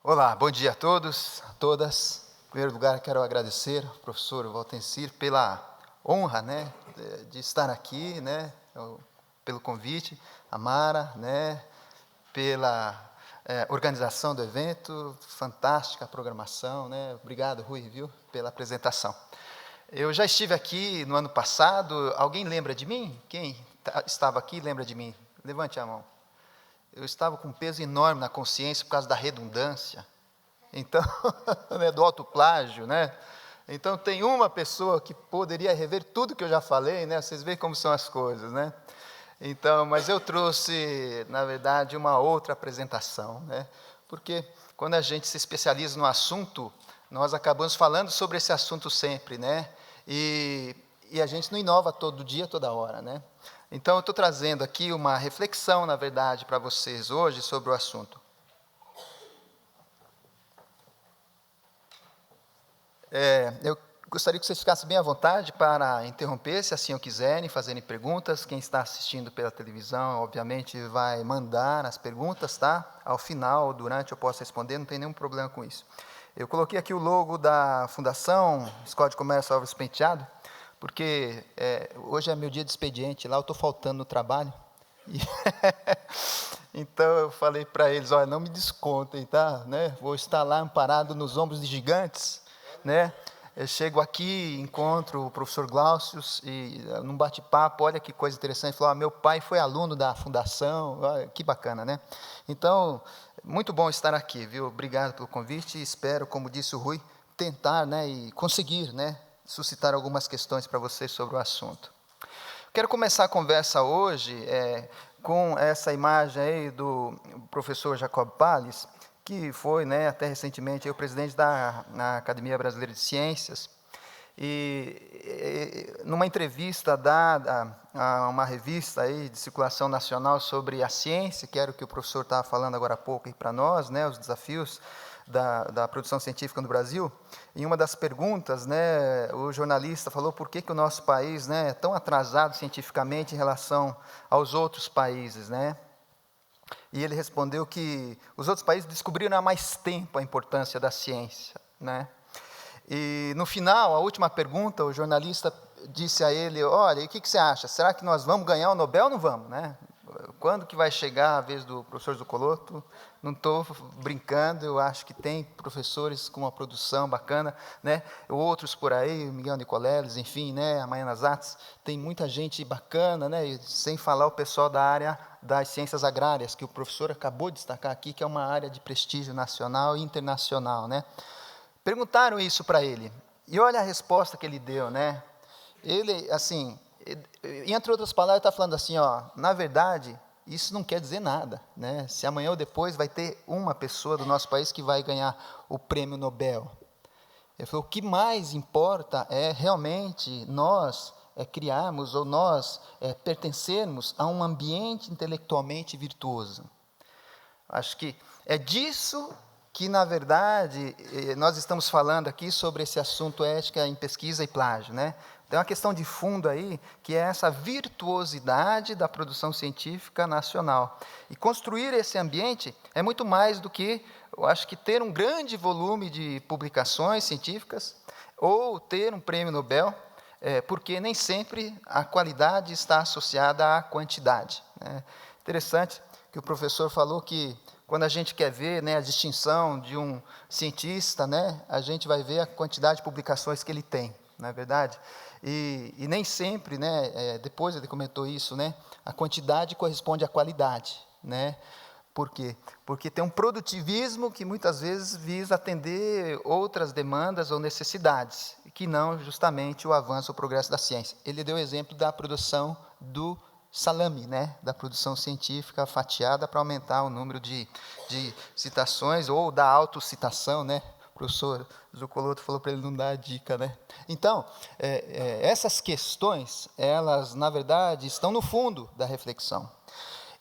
Olá, bom dia a todos, a todas. Em primeiro lugar, quero agradecer ao professor Valtencir pela honra, de estar aqui, pelo convite, a Mara, pela organização do evento, fantástica programação, Obrigado, Rui, pela apresentação. Eu já estive aqui no ano passado. Alguém lembra de mim? Quem estava aqui lembra de mim? Levante a mão. Eu estava com um peso enorme na consciência por causa da redundância, então, do autoplágio, Então, tem uma pessoa que poderia rever tudo que eu já falei, Vocês veem como são as coisas, Então, mas eu trouxe, na verdade, uma outra apresentação, Porque quando a gente se especializa no assunto, nós acabamos falando sobre esse assunto sempre, E a gente não inova todo dia, toda hora, Então, eu estou trazendo aqui uma reflexão, na verdade, para vocês hoje sobre o assunto. Eu gostaria que vocês ficassem bem à vontade para interromper, se assim o quiserem, fazerem perguntas. Quem está assistindo pela televisão, obviamente, vai mandar as perguntas, tá? Ao final, durante, eu posso responder, não tem nenhum problema com isso. Eu coloquei aqui o logo da Fundação Escola de Comércio Álvares Penteado, porque hoje é meu dia de expediente, lá eu estou faltando no trabalho. Então, eu falei para eles, olha, não me descontem, tá? Vou estar lá amparado nos ombros de gigantes, Eu chego aqui, encontro o professor Glaucio, e num bate-papo, olha que coisa interessante, falou, meu pai foi aluno da Fundação, olha, que bacana, Então, muito bom estar aqui, Obrigado pelo convite, e espero, como disse o Rui, tentar, e conseguir, suscitar algumas questões para vocês sobre o assunto. Quero começar a conversa hoje com essa imagem aí do professor Jacob Palles, que foi, até recentemente, o presidente na Academia Brasileira de Ciências, e numa entrevista dada a uma revista aí de circulação nacional sobre a ciência, que era o que o professor estava falando agora há pouco para nós, os desafios da produção científica no Brasil, em uma das perguntas, o jornalista falou por que o nosso país é tão atrasado cientificamente em relação aos outros países, E ele respondeu que os outros países descobriram há mais tempo a importância da ciência, E no final, a última pergunta, o jornalista disse a ele, olha, e o que você acha? Será que nós vamos ganhar o Nobel ou não vamos, Quando que vai chegar a vez do professor Zuccolotto? Não estou brincando, eu acho que tem professores com uma produção bacana, Outros por aí, o Miguel Nicoleles, enfim, a Maiana Zatz, tem muita gente bacana, E sem falar o pessoal da área das ciências agrárias, que o professor acabou de destacar aqui, que é uma área de prestígio nacional e internacional, Perguntaram isso para ele, e olha a resposta que ele deu, Ele, assim, entre outras palavras, está falando assim, na verdade, isso não quer dizer nada, Se amanhã ou depois vai ter uma pessoa do nosso país que vai ganhar o prêmio Nobel. Ele falou, o que mais importa é realmente nós criarmos ou nós pertencermos a um ambiente intelectualmente virtuoso. Acho que é disso que, na verdade, nós estamos falando aqui sobre esse assunto ética em pesquisa e plágio, Tem uma questão de fundo aí, que é essa virtuosidade da produção científica nacional. E construir esse ambiente é muito mais do que, eu acho que ter um grande volume de publicações científicas ou ter um prêmio Nobel, porque nem sempre a qualidade está associada à quantidade. Interessante que o professor falou que, quando a gente quer ver a distinção de um cientista, a gente vai ver a quantidade de publicações que ele tem, não é verdade? E nem sempre, depois ele comentou isso, a quantidade corresponde à qualidade, Por quê? Porque tem um produtivismo que muitas vezes visa atender outras demandas ou necessidades, que não justamente o avanço ou o progresso da ciência. Ele deu o exemplo da produção do salame, da produção científica fatiada para aumentar o número de citações, ou da autocitação, O professor Zuccolotto falou para ele não dar a dica, Então, essas questões, elas, na verdade, estão no fundo da reflexão.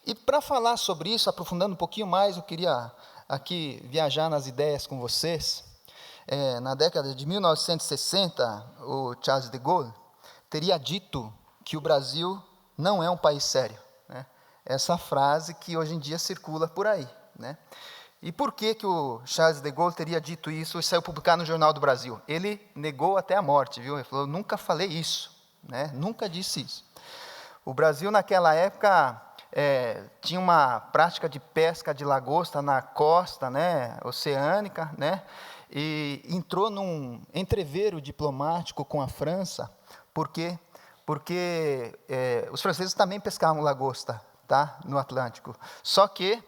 E para falar sobre isso, aprofundando um pouquinho mais, eu queria aqui viajar nas ideias com vocês. Na década de 1960, o Charles de Gaulle teria dito que o Brasil não é um país sério. Essa frase que hoje em dia circula por aí. E por que o Charles de Gaulle teria dito isso e saiu publicado no Jornal do Brasil? Ele negou até a morte, viu? Ele falou, nunca falei isso, né? Nunca disse isso. O Brasil, naquela época, tinha uma prática de pesca de lagosta na costa, né, oceânica, né, e entrou num entreveiro diplomático com a França. Por quê? Porque os franceses também pescavam lagosta, tá, no Atlântico. Só que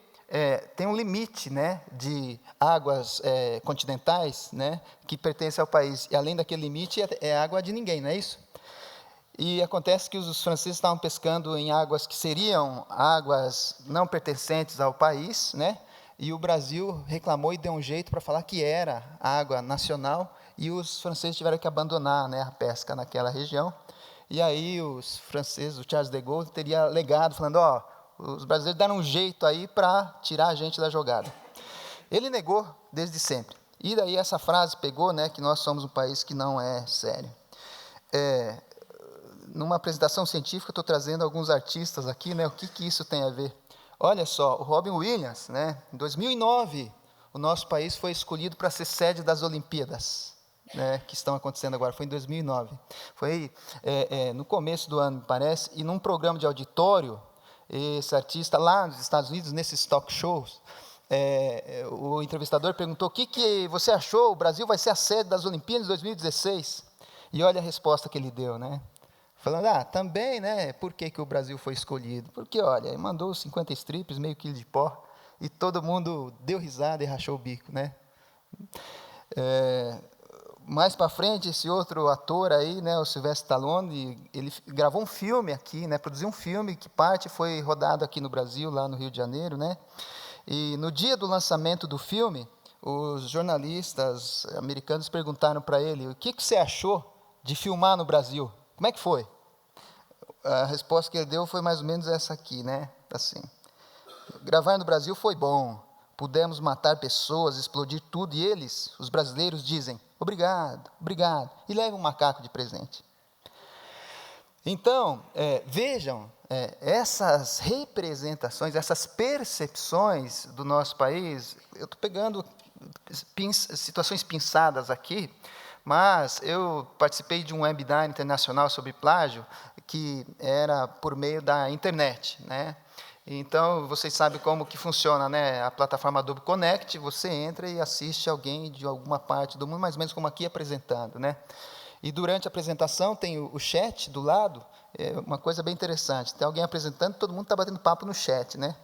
tem um limite, né, de águas continentais, né, que pertence ao país. E além daquele limite, é água de ninguém, não é isso? E acontece que os franceses estavam pescando em águas que seriam águas não pertencentes ao país, né? E o Brasil reclamou e deu um jeito para falar que era água nacional, e os franceses tiveram que abandonar, né, a pesca naquela região. E aí os franceses, o Charles de Gaulle, teria alegado, falando, os brasileiros deram um jeito aí para tirar a gente da jogada. Ele negou desde sempre. E daí essa frase pegou, né, que nós somos um país que não é sério. Numa apresentação científica, estou trazendo alguns artistas aqui, né, o que isso tem a ver. Olha só, o Robin Williams, né, em 2009, o nosso país foi escolhido para ser sede das Olimpíadas, né, que estão acontecendo agora, foi em 2009. Foi no começo do ano, me parece, e num programa de auditório, esse artista, lá nos Estados Unidos, nesses talk shows, o entrevistador perguntou, o que você achou, o Brasil vai ser a sede das Olimpíadas de 2016? E olha a resposta que ele deu, né? Falando, também, né, por que o Brasil foi escolhido? Porque, olha, ele mandou 50 strips, meio quilo de pó, e todo mundo deu risada e rachou o bico, né? Mais para frente, esse outro ator aí, né, o Sylvester Stallone, ele gravou um filme aqui, né, produziu um filme que parte foi rodado aqui no Brasil, lá no Rio de Janeiro, né? E no dia do lançamento do filme, os jornalistas americanos perguntaram para ele, o que você achou de filmar no Brasil? Como é que foi? A resposta que ele deu foi mais ou menos essa aqui, né? Assim, gravar no Brasil foi bom, pudemos matar pessoas, explodir tudo, e eles, os brasileiros, dizem, obrigado, obrigado, e levam um macaco de presente. Então, vejam, essas representações, essas percepções do nosso país, eu estou pegando situações pinçadas aqui, mas eu participei de um webinar internacional sobre plágio, que era por meio da internet, né? Então, vocês sabem como que funciona, né? A plataforma Adobe Connect, você entra e assiste alguém de alguma parte do mundo, mais ou menos como aqui apresentando, né? E durante a apresentação tem o chat do lado, uma coisa bem interessante, tem alguém apresentando, todo mundo está batendo papo no chat, né?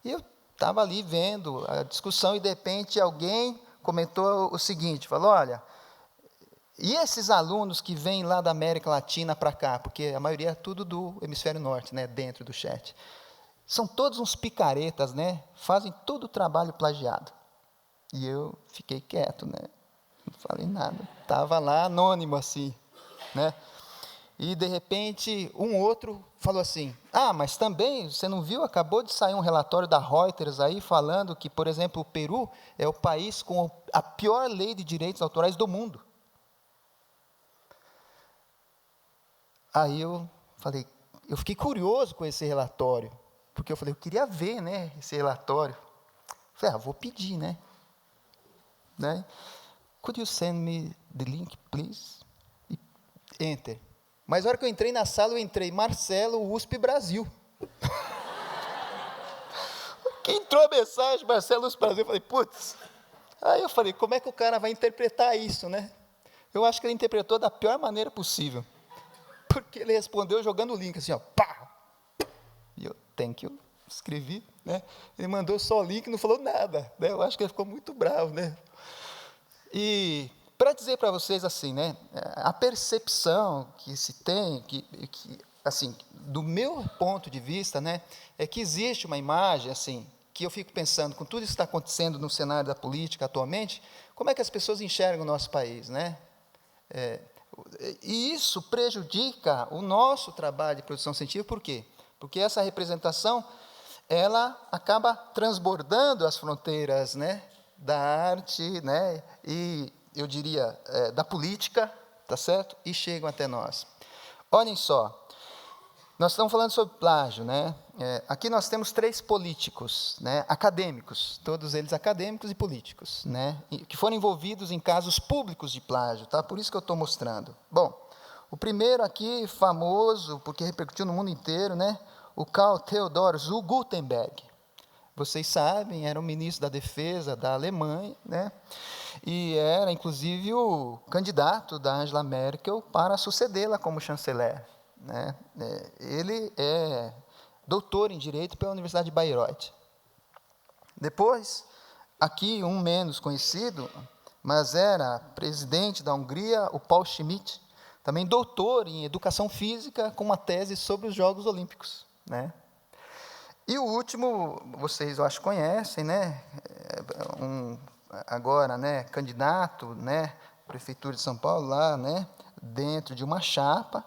E eu estava ali vendo a discussão e, de repente, alguém comentou o seguinte, falou, olha, e esses alunos que vêm lá da América Latina para cá, porque a maioria é tudo do hemisfério norte, né, dentro do chat, são todos uns picaretas, né, fazem todo o trabalho plagiado. E eu fiquei quieto, né, não falei nada, estava lá anônimo assim, né. E, de repente, um outro falou assim, mas também, você não viu, acabou de sair um relatório da Reuters aí, falando que, por exemplo, o Peru é o país com a pior lei de direitos autorais do mundo. Aí eu fiquei curioso com esse relatório, porque eu falei, eu queria ver, né, esse relatório. Falei, vou pedir, né? Could you send me the link, please? E enter. Mas na hora que eu entrei na sala, eu entrei, Marcelo, USP Brasil. Que entrou a mensagem, Marcelo, USP Brasil, eu falei, putz. Aí eu falei, como é que o cara vai interpretar isso, né? Eu acho que ele interpretou da pior maneira possível. Porque ele respondeu jogando o link, assim, pá! E eu, thank you, escrevi, né? Ele mandou só o link, não falou nada, né? Eu acho que ele ficou muito bravo, né? E para dizer para vocês assim, né? A percepção que se tem, assim, do meu ponto de vista, né? É que existe uma imagem, assim, que eu fico pensando, com tudo isso que está acontecendo no cenário da política atualmente, como é que as pessoas enxergam o nosso país, né? E isso prejudica o nosso trabalho de produção científica, por quê? Porque essa representação, ela acaba transbordando as fronteiras, né, da arte, né, e, eu diria, da política, tá certo? E chegam até nós. Olhem só, Nós estamos falando sobre plágio, né? Aqui nós temos 3 políticos, né? Acadêmicos, todos eles acadêmicos e políticos, né? Que foram envolvidos em casos públicos de plágio, tá? Por isso que eu estou mostrando. Bom, o primeiro aqui, famoso, porque repercutiu no mundo inteiro, né? O Karl Theodor zu Guttenberg. Vocês sabem, era o ministro da Defesa da Alemanha, né? E era, inclusive, o candidato da Angela Merkel para sucedê-la como chanceler, né? Ele é doutor em Direito pela Universidade de Bayreuth. Depois, aqui um menos conhecido, mas era presidente da Hungria, o Paul Schmidt, também doutor em Educação Física, com uma tese sobre os Jogos Olímpicos, né? E o último, vocês eu acho conhecem, né? Agora, né, candidato, né, Prefeitura de São Paulo, lá, né, dentro de uma chapa,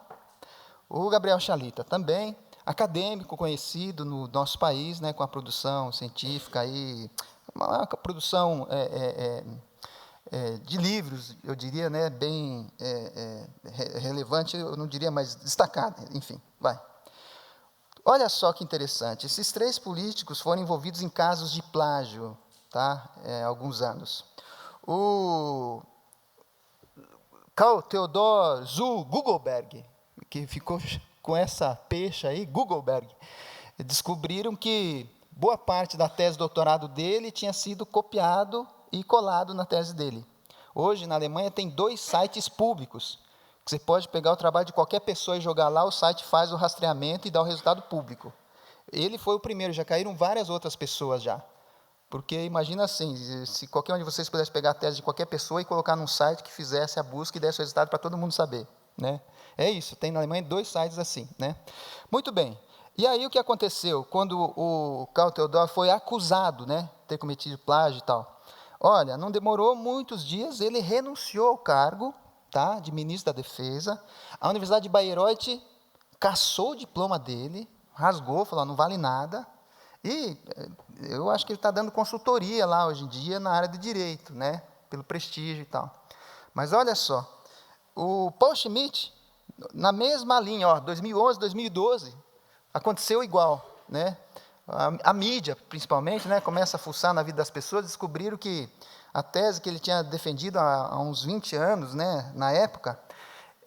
o Gabriel Chalita, também acadêmico conhecido no nosso país, né, com a produção científica, aí, uma produção de livros, eu diria, né, bem relevante, eu não diria, mas destacada, enfim, vai. Olha só que interessante, esses 3 políticos foram envolvidos em casos de plágio, tá? Há alguns anos. O Karl Theodor zu Guttenberg, que ficou com essa pecha aí, Guttenberg, descobriram que boa parte da tese de doutorado dele tinha sido copiado e colado na tese dele. Hoje, na Alemanha, tem 2 sites públicos, que você pode pegar o trabalho de qualquer pessoa e jogar lá, o site faz o rastreamento e dá o resultado público. Ele foi o primeiro, já caíram várias outras pessoas já. Porque imagina assim, se qualquer um de vocês pudesse pegar a tese de qualquer pessoa e colocar num site que fizesse a busca e desse o resultado para todo mundo saber, né? É isso, tem na Alemanha 2 sites assim, né? Muito bem. E aí o que aconteceu quando o Karl Theodor foi acusado, né, de ter cometido plágio e tal? Olha, não demorou muitos dias, ele renunciou ao cargo, tá, de ministro da Defesa. A Universidade de Bayreuth cassou o diploma dele, rasgou, falou, não vale nada. E eu acho que ele está dando consultoria lá hoje em dia na área de direito, né, pelo prestígio e tal. Mas olha só, o Paul Schmidt, na mesma linha, ó, 2011, 2012, aconteceu igual, né? A mídia, principalmente, né, começa a fuçar na vida das pessoas, descobriram que a tese que ele tinha defendido há uns 20 anos, né, na época,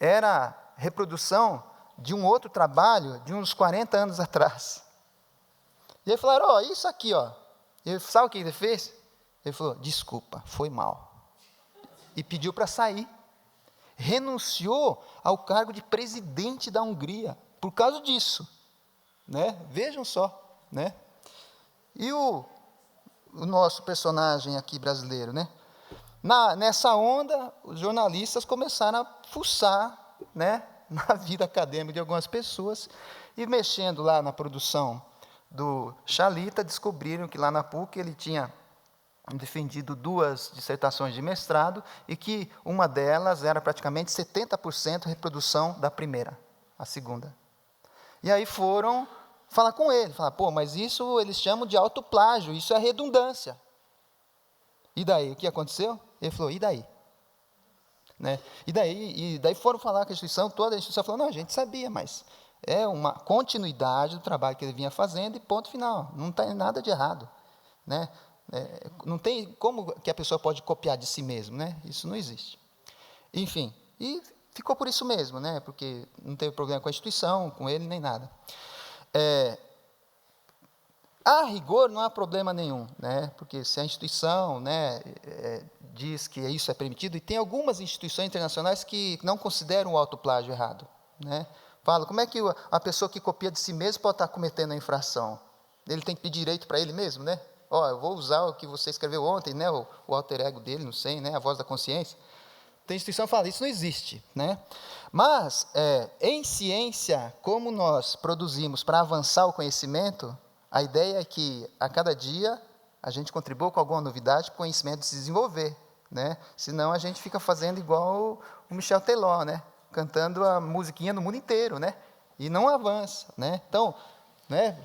era reprodução de um outro trabalho de uns 40 anos atrás. E aí falaram, ó, isso aqui, ó. Ele, sabe o que ele fez? Ele falou, desculpa, foi mal. E pediu para sair. Renunciou ao cargo de presidente da Hungria, por causa disso, né? Vejam só, né? E o nosso personagem aqui brasileiro, né? Nessa onda, os jornalistas começaram a fuçar, né, na vida acadêmica de algumas pessoas, e mexendo lá na produção do Chalita, descobriram que lá na PUC ele tinha defendido 2 dissertações de mestrado, e que uma delas era praticamente 70% reprodução da primeira, a segunda. E aí foram falar com ele, falar, pô, mas isso eles chamam de autoplágio, isso é redundância. E daí, o que aconteceu? Ele falou, e daí? Né? E daí foram falar com a instituição, toda a instituição falou, não, a gente sabia, mas é uma continuidade do trabalho que ele vinha fazendo e ponto final, não tem nada de errado, né? Não tem como que a pessoa pode copiar de si mesmo, né? Isso não existe. Enfim, e ficou por isso mesmo, né? Porque não teve problema com a instituição, com ele, nem nada. A rigor não há problema nenhum, né? Porque se a instituição, né, diz que isso é permitido, e tem algumas instituições internacionais que não consideram o autoplágio errado, né? Fala, como é que a pessoa que copia de si mesmo pode estar cometendo a infração? Ele tem que pedir direito para ele mesmo, né? Ó, eu vou usar o que você escreveu ontem, né? O alter ego dele, não sei, né? A voz da consciência. Tem instituição que fala, isso não existe, né? Mas, em ciência, como nós produzimos para avançar o conhecimento, a ideia é que, a cada dia, a gente contribua com alguma novidade para o conhecimento se desenvolver, né? Senão, a gente fica fazendo igual o Michel Teló, né? Cantando a musiquinha no mundo inteiro, né? E não avança, né? Então, né?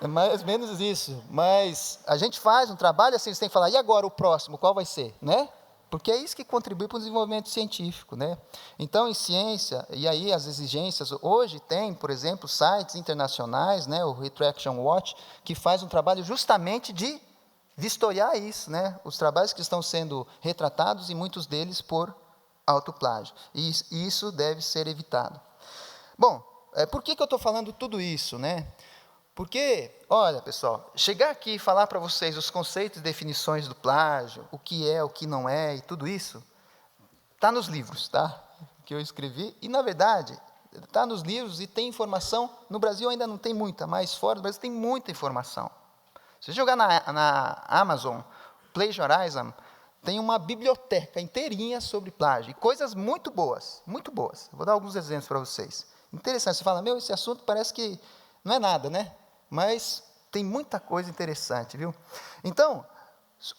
É mais ou menos isso. Mas a gente faz um trabalho assim, você tem que falar, e agora o próximo, qual vai ser, né? porque é isso que contribui para o desenvolvimento científico, né? Então, em ciência, e aí as exigências, hoje tem, por exemplo, sites internacionais, né, o Retraction Watch, que faz um trabalho justamente de vistoriar isso, né? Os trabalhos que estão sendo retratados, e muitos deles por autoplágio. E isso deve ser evitado. Bom, por que eu estou falando tudo isso, né? Porque, olha, pessoal, chegar aqui e falar para vocês os conceitos e definições do plágio, o que não é, e tudo isso, está nos livros, tá? Que eu escrevi, e, na verdade, está nos livros e tem informação. No Brasil ainda não tem muita, mas fora do Brasil tem muita informação. Se você jogar na Amazon, Plagiarism, tem uma biblioteca inteirinha sobre plágio, e coisas muito boas, muito boas. Vou dar alguns exemplos para vocês. Interessante, você fala, esse assunto parece que não é nada, né? Mas tem muita coisa interessante, viu? Então,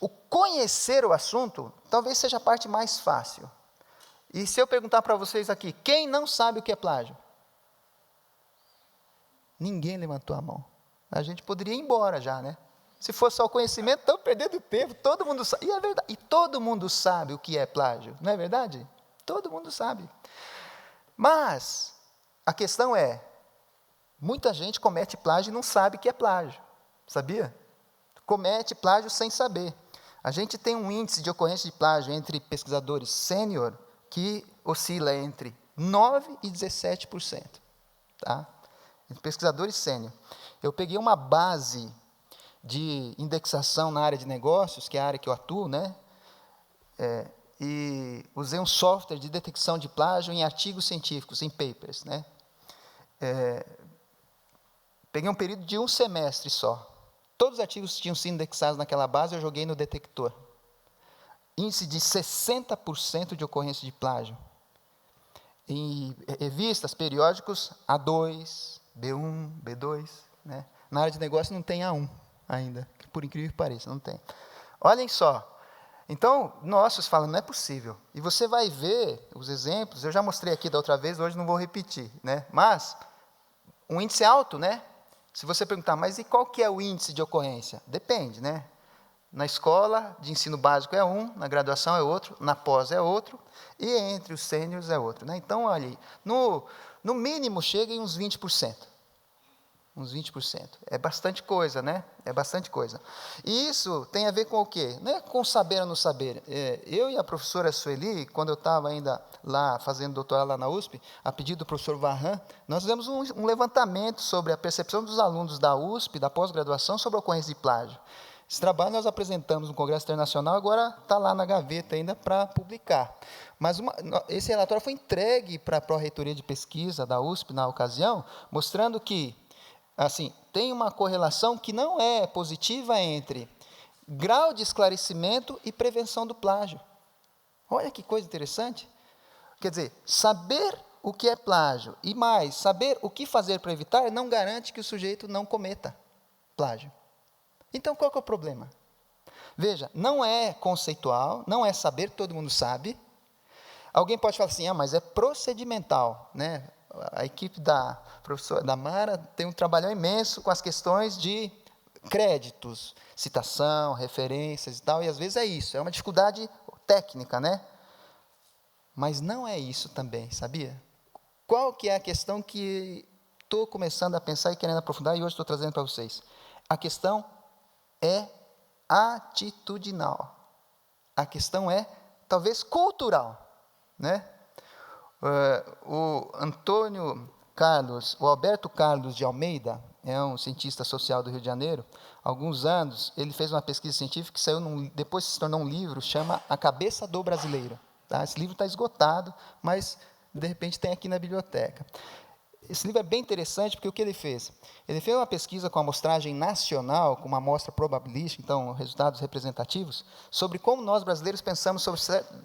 o conhecer o assunto talvez seja a parte mais fácil. E se eu perguntar para vocês aqui, quem não sabe o que é plágio? Ninguém levantou a mão. A gente poderia ir embora já, né? Se fosse só o conhecimento, estamos perdendo tempo, todo mundo sabe. E é verdade, e todo mundo sabe o que é plágio, não é verdade? Todo mundo sabe. Mas a questão é, muita gente comete plágio e não sabe que é plágio, sabia? Comete plágio sem saber. A gente tem um índice de ocorrência de plágio entre pesquisadores sênior que oscila entre 9% e 17%. Tá? Entre pesquisadores sênior. Eu peguei uma base de indexação na área de negócios, que é a área que eu atuo, né? E usei um software de detecção de plágio em artigos científicos, em papers, né? Peguei um período de um semestre só. Todos os artigos que tinham sido indexados naquela base, eu joguei no detector. Índice de 60% de ocorrência de plágio. Em revistas, periódicos, A2, B1, B2. Né? Na área de negócio não tem A1 ainda, que por incrível que pareça, não tem. Olhem só. Então, vocês falam, não é possível. E você vai ver os exemplos, eu já mostrei aqui da outra vez, hoje não vou repetir. Né? Mas, um índice alto, né? Se você perguntar, mas e qual que é o índice de ocorrência? Depende, né? Na escola de ensino básico é um, na graduação é outro, na pós é outro, e entre os sêniores é outro. Né? Então, olha aí, no mínimo chega em uns 20%. Uns 20%. É bastante coisa, né? É bastante coisa. E isso tem a ver com o quê? Não é com saber ou não saber. Eu e a professora Sueli, quando eu estava ainda lá, fazendo doutorado lá na USP, a pedido do professor Varran, nós fizemos um levantamento sobre a percepção dos alunos da USP, da pós-graduação, sobre a ocorrência de plágio. Esse trabalho nós apresentamos no Congresso Internacional, agora está lá na gaveta ainda para publicar. Mas esse relatório foi entregue para a Pró-Reitoria de Pesquisa da USP, na ocasião, mostrando que assim, tem uma correlação que não é positiva entre grau de esclarecimento e prevenção do plágio. Olha que coisa interessante. Quer dizer, saber o que é plágio e mais, saber o que fazer para evitar não garante que o sujeito não cometa plágio. Então, qual que é o problema? Veja, não é conceitual, não é saber, todo mundo sabe. Alguém pode falar assim, mas é procedimental, né? A equipe da professora da Mara tem um trabalho imenso com as questões de créditos, citação, referências e tal, e às vezes é isso, é uma dificuldade técnica, né? Mas não é isso também, sabia? Qual que é a questão que estou começando a pensar e querendo aprofundar, e hoje estou trazendo para vocês? A questão é atitudinal. A questão é, talvez, cultural, né? O Alberto Carlos de Almeida, é um cientista social do Rio de Janeiro, há alguns anos, ele fez uma pesquisa científica que saiu, depois se tornou um livro, chama A Cabeça do Brasileiro. Tá? Esse livro está esgotado, mas, de repente, tem aqui na biblioteca. Esse livro é bem interessante, porque o que ele fez? Ele fez uma pesquisa com amostragem nacional, com uma amostra probabilística, então, resultados representativos, sobre como nós, brasileiros, pensamos sobre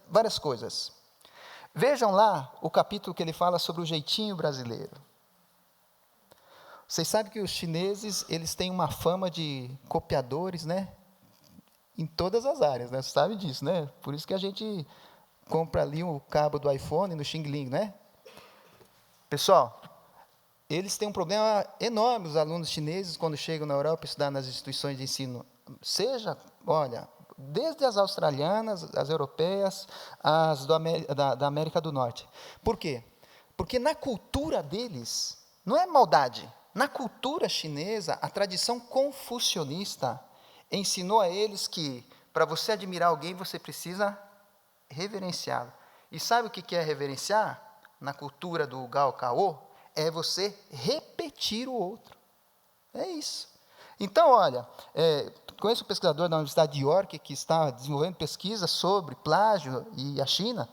várias coisas. Vejam lá o capítulo que ele fala sobre o jeitinho brasileiro. Vocês sabem que os chineses, eles têm uma fama de copiadores, né? Em todas as áreas, né? Você sabe disso, né? Por isso que a gente compra ali o cabo do iPhone no Xing Ling, né? Pessoal, eles têm um problema enorme, os alunos chineses, quando chegam na Europa, estudar nas instituições de ensino. Seja, olha, desde as australianas, as europeias, as da América do Norte. Por quê? Porque na cultura deles, não é maldade, na cultura chinesa, a tradição confucionista ensinou a eles que, para você admirar alguém, você precisa reverenciá-lo. E sabe o que é reverenciar? Na cultura do Gaokao, é você repetir o outro. É isso. Então, olha, conheço um pesquisador da Universidade de York que está desenvolvendo pesquisa sobre plágio e a China,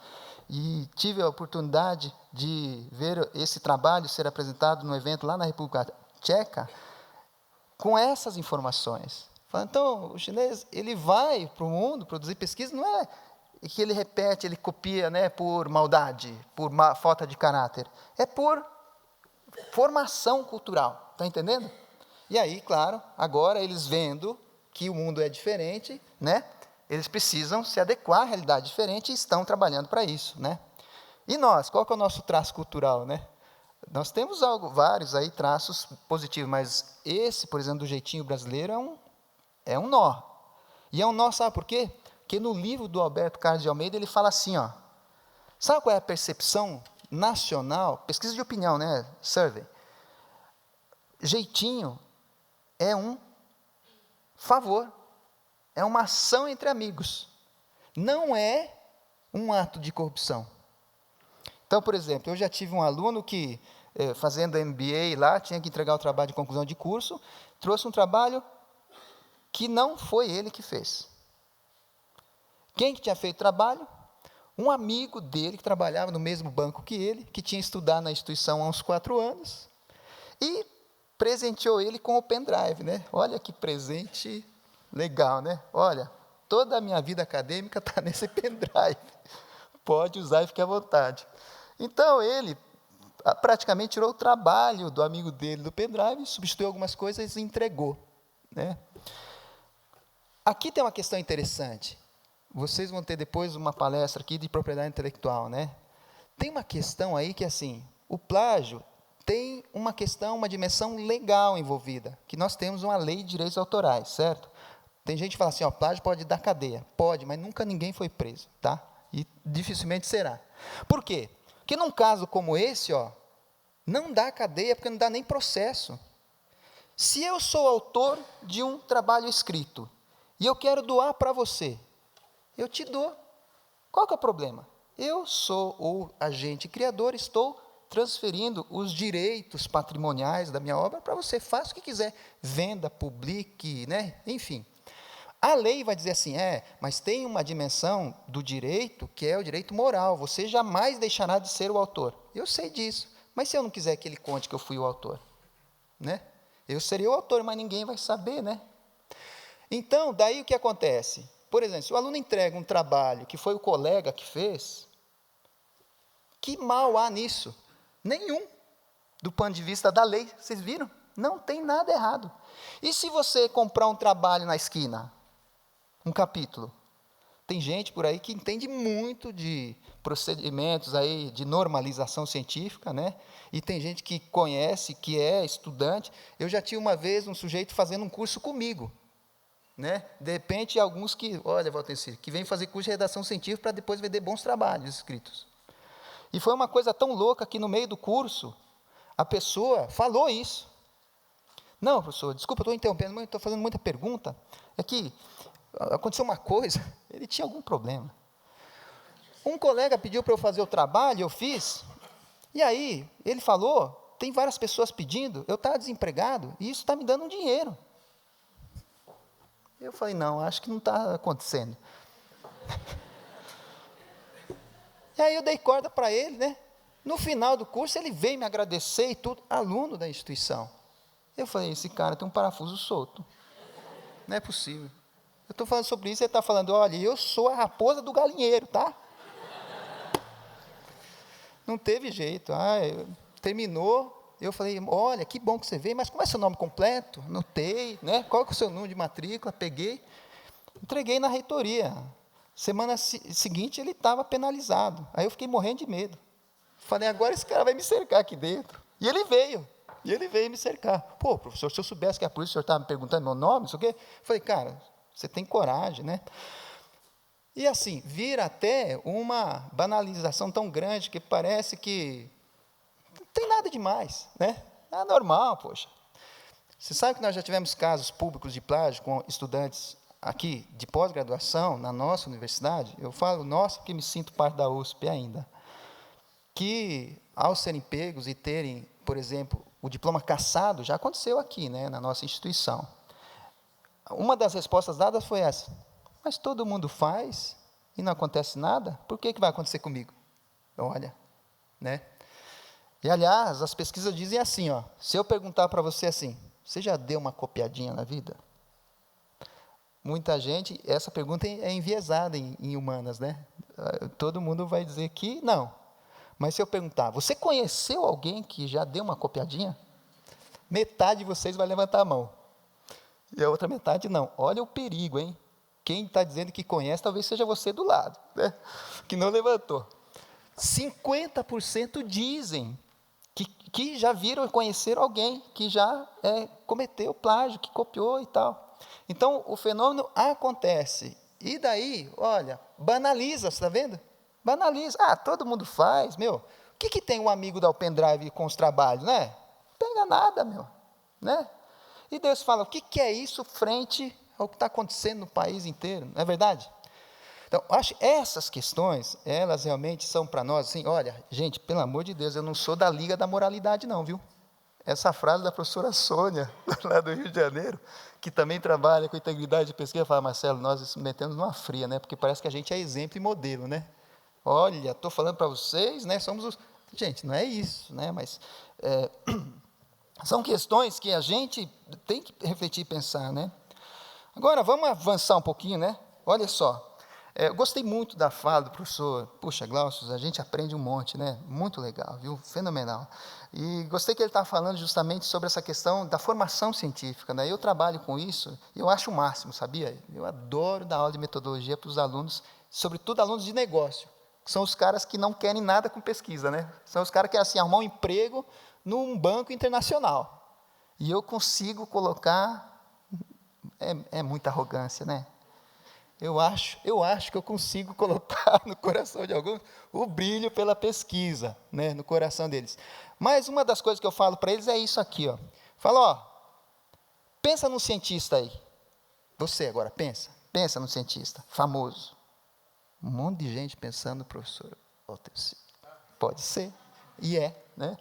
e tive a oportunidade de ver esse trabalho ser apresentado num evento lá na República Tcheca, com essas informações. Então, o chinês, ele vai para o mundo produzir pesquisa, não é que ele repete, ele copia, né, por maldade, por falta de caráter, é por formação cultural, está entendendo? E aí, claro, agora eles vendo que o mundo é diferente, né, eles precisam se adequar à realidade diferente e estão trabalhando para isso, né? E nós, qual que é o nosso traço cultural, né? Nós temos vários aí traços positivos, mas esse, por exemplo, do jeitinho brasileiro é um nó. E é um nó, sabe por quê? Porque no livro do Alberto Carlos de Almeida, ele fala assim, ó, sabe qual é a percepção nacional, pesquisa de opinião, né, survey, jeitinho é um favor, é uma ação entre amigos, não é um ato de corrupção. Então, por exemplo, eu já tive um aluno que, fazendo MBA lá, tinha que entregar o trabalho de conclusão de curso, trouxe um trabalho que não foi ele que fez. Quem que tinha feito o trabalho? Um amigo dele, que trabalhava no mesmo banco que ele, que tinha estudado na instituição há uns 4 anos, e presenteou ele com o pendrive, né? Olha que presente legal, né? Olha, toda a minha vida acadêmica está nesse pendrive. Pode usar e fique à vontade. Então, ele praticamente tirou o trabalho do amigo dele do pendrive, substituiu algumas coisas e entregou, né? Aqui tem uma questão interessante. Vocês vão ter depois uma palestra aqui de propriedade intelectual, né? Tem uma questão aí que, assim, o plágio tem uma questão, uma dimensão legal envolvida, que nós temos uma lei de direitos autorais, certo? Tem gente que fala assim, ó, plágio pode dar cadeia. Pode, mas nunca ninguém foi preso, tá? E dificilmente será. Por quê? Porque num caso como esse, ó, não dá cadeia, porque não dá nem processo. Se eu sou autor de um trabalho escrito, e eu quero doar para você, eu te dou. Qual que é o problema? Eu sou o agente criador, estou transferindo os direitos patrimoniais da minha obra para você, faça o que quiser, venda, publique, né? Enfim. A lei vai dizer assim, mas tem uma dimensão do direito que é o direito moral, você jamais deixará de ser o autor. Eu sei disso, mas se eu não quiser que ele conte que eu fui o autor, né? Eu seria o autor, mas ninguém vai saber, né? Então, daí o que acontece? Por exemplo, se o aluno entrega um trabalho que foi o colega que fez, que mal há nisso? Nenhum, do ponto de vista da lei, vocês viram? Não tem nada errado. E se você comprar um trabalho na esquina, um capítulo, tem gente por aí que entende muito de procedimentos aí de normalização científica, né? E tem gente que conhece, que é estudante. Eu já tive uma vez um sujeito fazendo um curso comigo, né? De repente, alguns que, olha, Valtencir, que vêm fazer curso de redação científica para depois vender bons trabalhos escritos. E foi uma coisa tão louca que, no meio do curso, a pessoa falou isso. Não, professor, desculpa, estou interrompendo, mas estou fazendo muita pergunta. É que aconteceu uma coisa, ele tinha algum problema. Um colega pediu para eu fazer o trabalho, eu fiz, e aí, ele falou, tem várias pessoas pedindo, eu estava desempregado, e isso está me dando um dinheiro. Eu falei, não, acho que não está acontecendo. E aí eu dei corda para ele, né? No final do curso, ele veio me agradecer e tudo, aluno da instituição. Eu falei, esse cara tem um parafuso solto. Não é possível. Eu estou falando sobre isso, ele está falando, olha, eu sou a raposa do galinheiro, tá? Não teve jeito. Terminou, eu falei, olha, que bom que você veio, mas como é seu nome completo? Anotei, né? Qual que é o seu número de matrícula? Peguei, entreguei na reitoria. Semana seguinte, ele estava penalizado. Aí eu fiquei morrendo de medo. Falei, agora esse cara vai me cercar aqui dentro. E ele veio me cercar. Pô, professor, se eu soubesse que é por isso, o senhor estava me perguntando meu nome, não sei o quê. Falei, cara, Você tem coragem, né? E assim, vira até uma banalização tão grande que parece que não tem nada demais, né? É normal, poxa. Você sabe que nós já tivemos casos públicos de plágio com estudantes aqui de pós-graduação na nossa universidade? Eu falo, nossa, porque me sinto parte da USP ainda. Que, ao serem pegos e terem, por exemplo, o diploma cassado, já aconteceu aqui, né, na nossa instituição. Uma das respostas dadas foi essa: mas todo mundo faz e não acontece nada, por que vai acontecer comigo? Olha, né? E, aliás, as pesquisas dizem assim, ó, se eu perguntar para você assim, você já deu uma copiadinha na vida? Muita gente, essa pergunta é enviesada em humanas, né? Todo mundo vai dizer que não. Mas se eu perguntar, você conheceu alguém que já deu uma copiadinha? Metade de vocês vai levantar a mão. E a outra metade não. Olha o perigo, hein? Quem está dizendo que conhece, talvez seja você do lado, né? Que não levantou. 50% dizem que já viram e conheceram alguém que já cometeu plágio, que copiou e tal. Então, o fenômeno acontece. E daí, olha, banaliza, você está vendo? Banaliza. Ah, todo mundo faz, meu. O que tem um amigo dar o pendrive com os trabalhos, né? Não pega nada, meu. Né? E Deus fala, o que é isso frente ao que está acontecendo no país inteiro? Não é verdade? Então, acho que essas questões, elas realmente são para nós, assim, olha, gente, pelo amor de Deus, eu não sou da Liga da Moralidade não, viu? Essa frase da professora Sônia, lá do Rio de Janeiro, que também trabalha com integridade de pesquisa, fala, Marcelo, nós nos metemos numa fria, né? Porque parece que a gente é exemplo e modelo, né? Olha, estou falando para vocês, né? Somos os... Gente, não é isso, né? Mas são questões que a gente tem que refletir e pensar, né? Agora, vamos avançar um pouquinho, né? Olha só. Eu gostei muito da fala do professor, puxa, Glaucio, a gente aprende um monte, né? Muito legal, viu? Fenomenal. E gostei que ele estava falando justamente sobre essa questão da formação científica, né? Eu trabalho com isso e eu acho o máximo, sabia? Eu adoro dar aula de metodologia para os alunos, sobretudo alunos de negócio, que são os caras que não querem nada com pesquisa, né? São os caras que querem assim, arrumar um emprego num banco internacional. E eu consigo colocar... É muita arrogância, né? Eu acho que eu consigo colocar no coração de alguns o brilho pela pesquisa, né, no coração deles. Mas uma das coisas que eu falo para eles é isso aqui, ó. Falo, ó, pensa num cientista aí. Você agora, pensa num cientista famoso. Um monte de gente pensando, professor, pode ser, e né?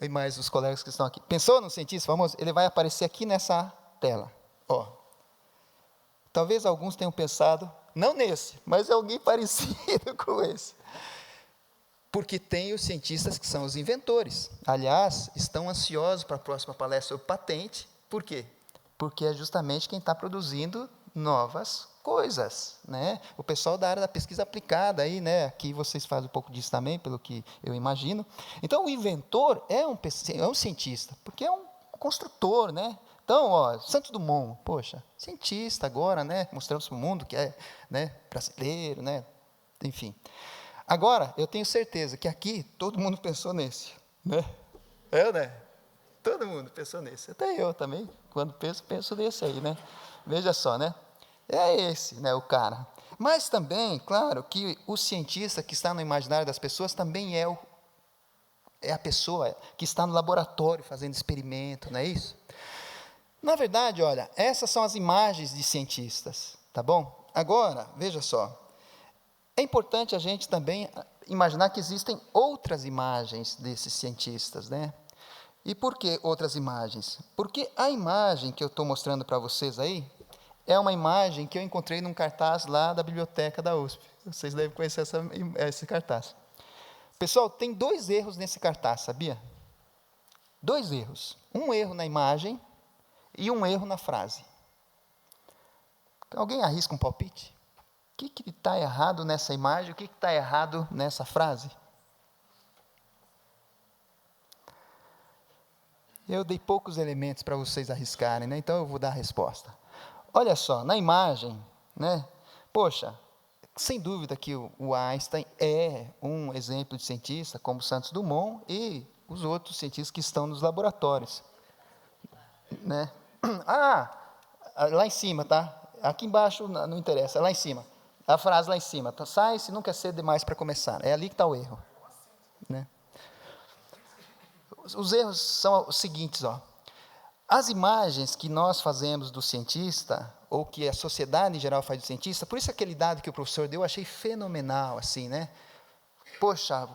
E mais os colegas que estão aqui. Pensou num cientista famoso? Ele vai aparecer aqui nessa tela, ó. Talvez alguns tenham pensado, não nesse, mas alguém parecido com esse. Porque tem os cientistas que são os inventores. Aliás, estão ansiosos para a próxima palestra sobre patente. Por quê? Porque é justamente quem está produzindo novas coisas, né? O pessoal da área da pesquisa aplicada, aí, né? Aqui vocês fazem um pouco disso também, pelo que eu imagino. Então, o inventor é um cientista, porque é um construtor, né? Então, ó, Santos Dumont, poxa, cientista agora, né? Mostramos para o mundo que é, né, brasileiro, né? Enfim. Agora, eu tenho certeza que aqui todo mundo pensou nesse, né? Né? Todo mundo pensou nesse. Até eu também, quando penso nesse aí, né? Veja só, né? É esse, né, o cara. Mas também, claro, que o cientista que está no imaginário das pessoas também é a pessoa que está no laboratório fazendo experimento, não é isso? Na verdade, olha, essas são as imagens de cientistas, tá bom? Agora, veja só, é importante a gente também imaginar que existem outras imagens desses cientistas, né? E por que outras imagens? Porque a imagem que eu estou mostrando para vocês aí é uma imagem que eu encontrei num cartaz lá da biblioteca da USP. Vocês devem conhecer esse cartaz. Pessoal, tem 2 erros nesse cartaz, sabia? 2 erros. Um erro na imagem e um erro na frase. Alguém arrisca um palpite? O que está errado nessa imagem? O que está errado nessa frase? Eu dei poucos elementos para vocês arriscarem, né? Então eu vou dar a resposta. Olha só, na imagem, né? Poxa, sem dúvida que o Einstein é um exemplo de cientista, como Santos Dumont e os outros cientistas que estão nos laboratórios, né? Ah, lá em cima, tá? aqui embaixo não interessa, é lá em cima. A frase lá em cima, sai se nunca é cedo demais para começar. É ali que está o erro. Né? Os erros são os seguintes, ó. As imagens que nós fazemos do cientista, ou que a sociedade em geral faz do cientista, por isso aquele dado que o professor deu, eu achei fenomenal, assim, né? Poxa,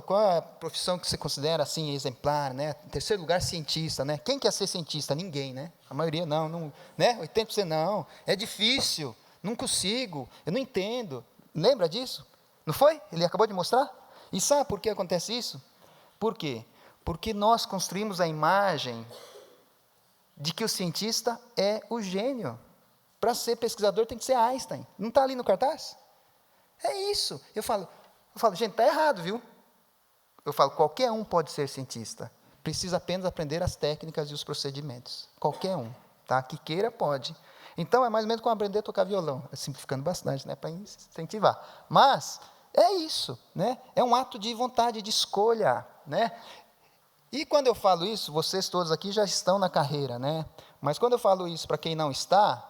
qual é a profissão que você considera, assim, exemplar, né? Em terceiro lugar, cientista, né? Quem quer ser cientista? Ninguém, né? A maioria não, né? 80% não, é difícil, não consigo, eu não entendo. Lembra disso? Não foi? Ele acabou de mostrar? E sabe por que acontece isso? Por quê? Porque nós construímos a imagem de que o cientista é o gênio. Para ser pesquisador tem que ser Einstein. Não está ali no cartaz? É isso. Eu falo, gente, está errado, viu? Eu falo, qualquer um pode ser cientista. Precisa apenas aprender as técnicas e os procedimentos. Qualquer um, tá? Que queira, pode. Então, é mais ou menos como aprender a tocar violão. Simplificando bastante, né? Para incentivar. Mas, é isso, né? É um ato de vontade, de escolha, né? E quando eu falo isso, vocês todos aqui já estão na carreira, né? Mas quando eu falo isso para quem não está,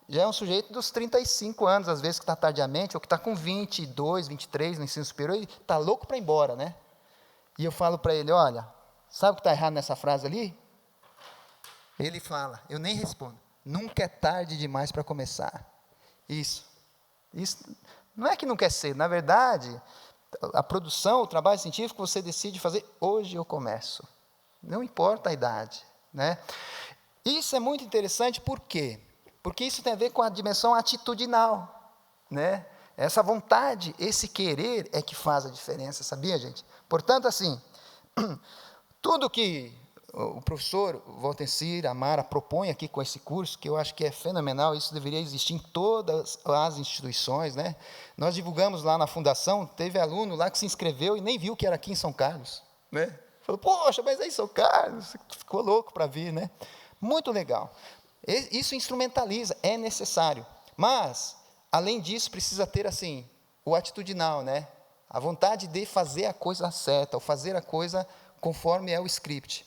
já é um sujeito dos 35 anos, às vezes que está tardiamente, ou que está com 22, 23 no ensino superior, e está louco para ir embora, né? E eu falo para ele, olha, sabe o que está errado nessa frase ali? Ele fala, eu nem respondo, nunca é tarde demais para começar. Isso não é que não quer ser, na verdade, a produção, o trabalho científico, você decide fazer, hoje eu começo. Não importa a idade, né? Isso é muito interessante, por quê? Porque isso tem a ver com a dimensão atitudinal, né? Essa vontade, esse querer é que faz a diferença, sabia, gente? Portanto, assim, tudo que o professor Valtencir Amara propõe aqui com esse curso, que eu acho que é fenomenal, isso deveria existir em todas as instituições, né? Nós divulgamos lá na fundação, teve aluno lá que se inscreveu e nem viu que era aqui em São Carlos, né? Falou, poxa, mas é em São Carlos, ficou louco para vir, né? Muito legal. Isso instrumentaliza, é necessário. Mas, além disso, precisa ter, assim, o atitudinal, né? A vontade de fazer a coisa certa, ou fazer a coisa conforme é o script.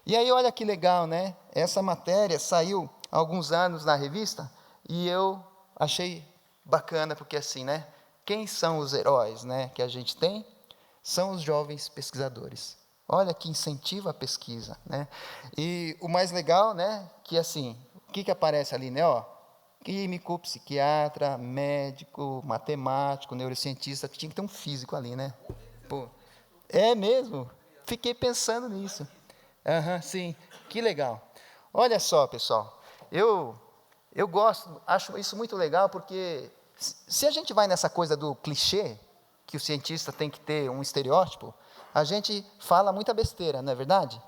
E aí, olha que legal, né? Essa matéria saiu há alguns anos na revista, e eu achei bacana, porque assim, né? Quem são os heróis, né, que a gente tem? São os jovens pesquisadores. Olha que incentiva a pesquisa, né? E o mais legal, né, que assim, o que aparece ali, né, ó? Químico, psiquiatra, médico, matemático, neurocientista, tinha que ter um físico ali, né? Pô, é mesmo? Fiquei pensando nisso. Sim, que legal. Olha só, pessoal, eu gosto, acho isso muito legal, porque se a gente vai nessa coisa do clichê, que o cientista tem que ter um estereótipo, a gente fala muita besteira, não é verdade?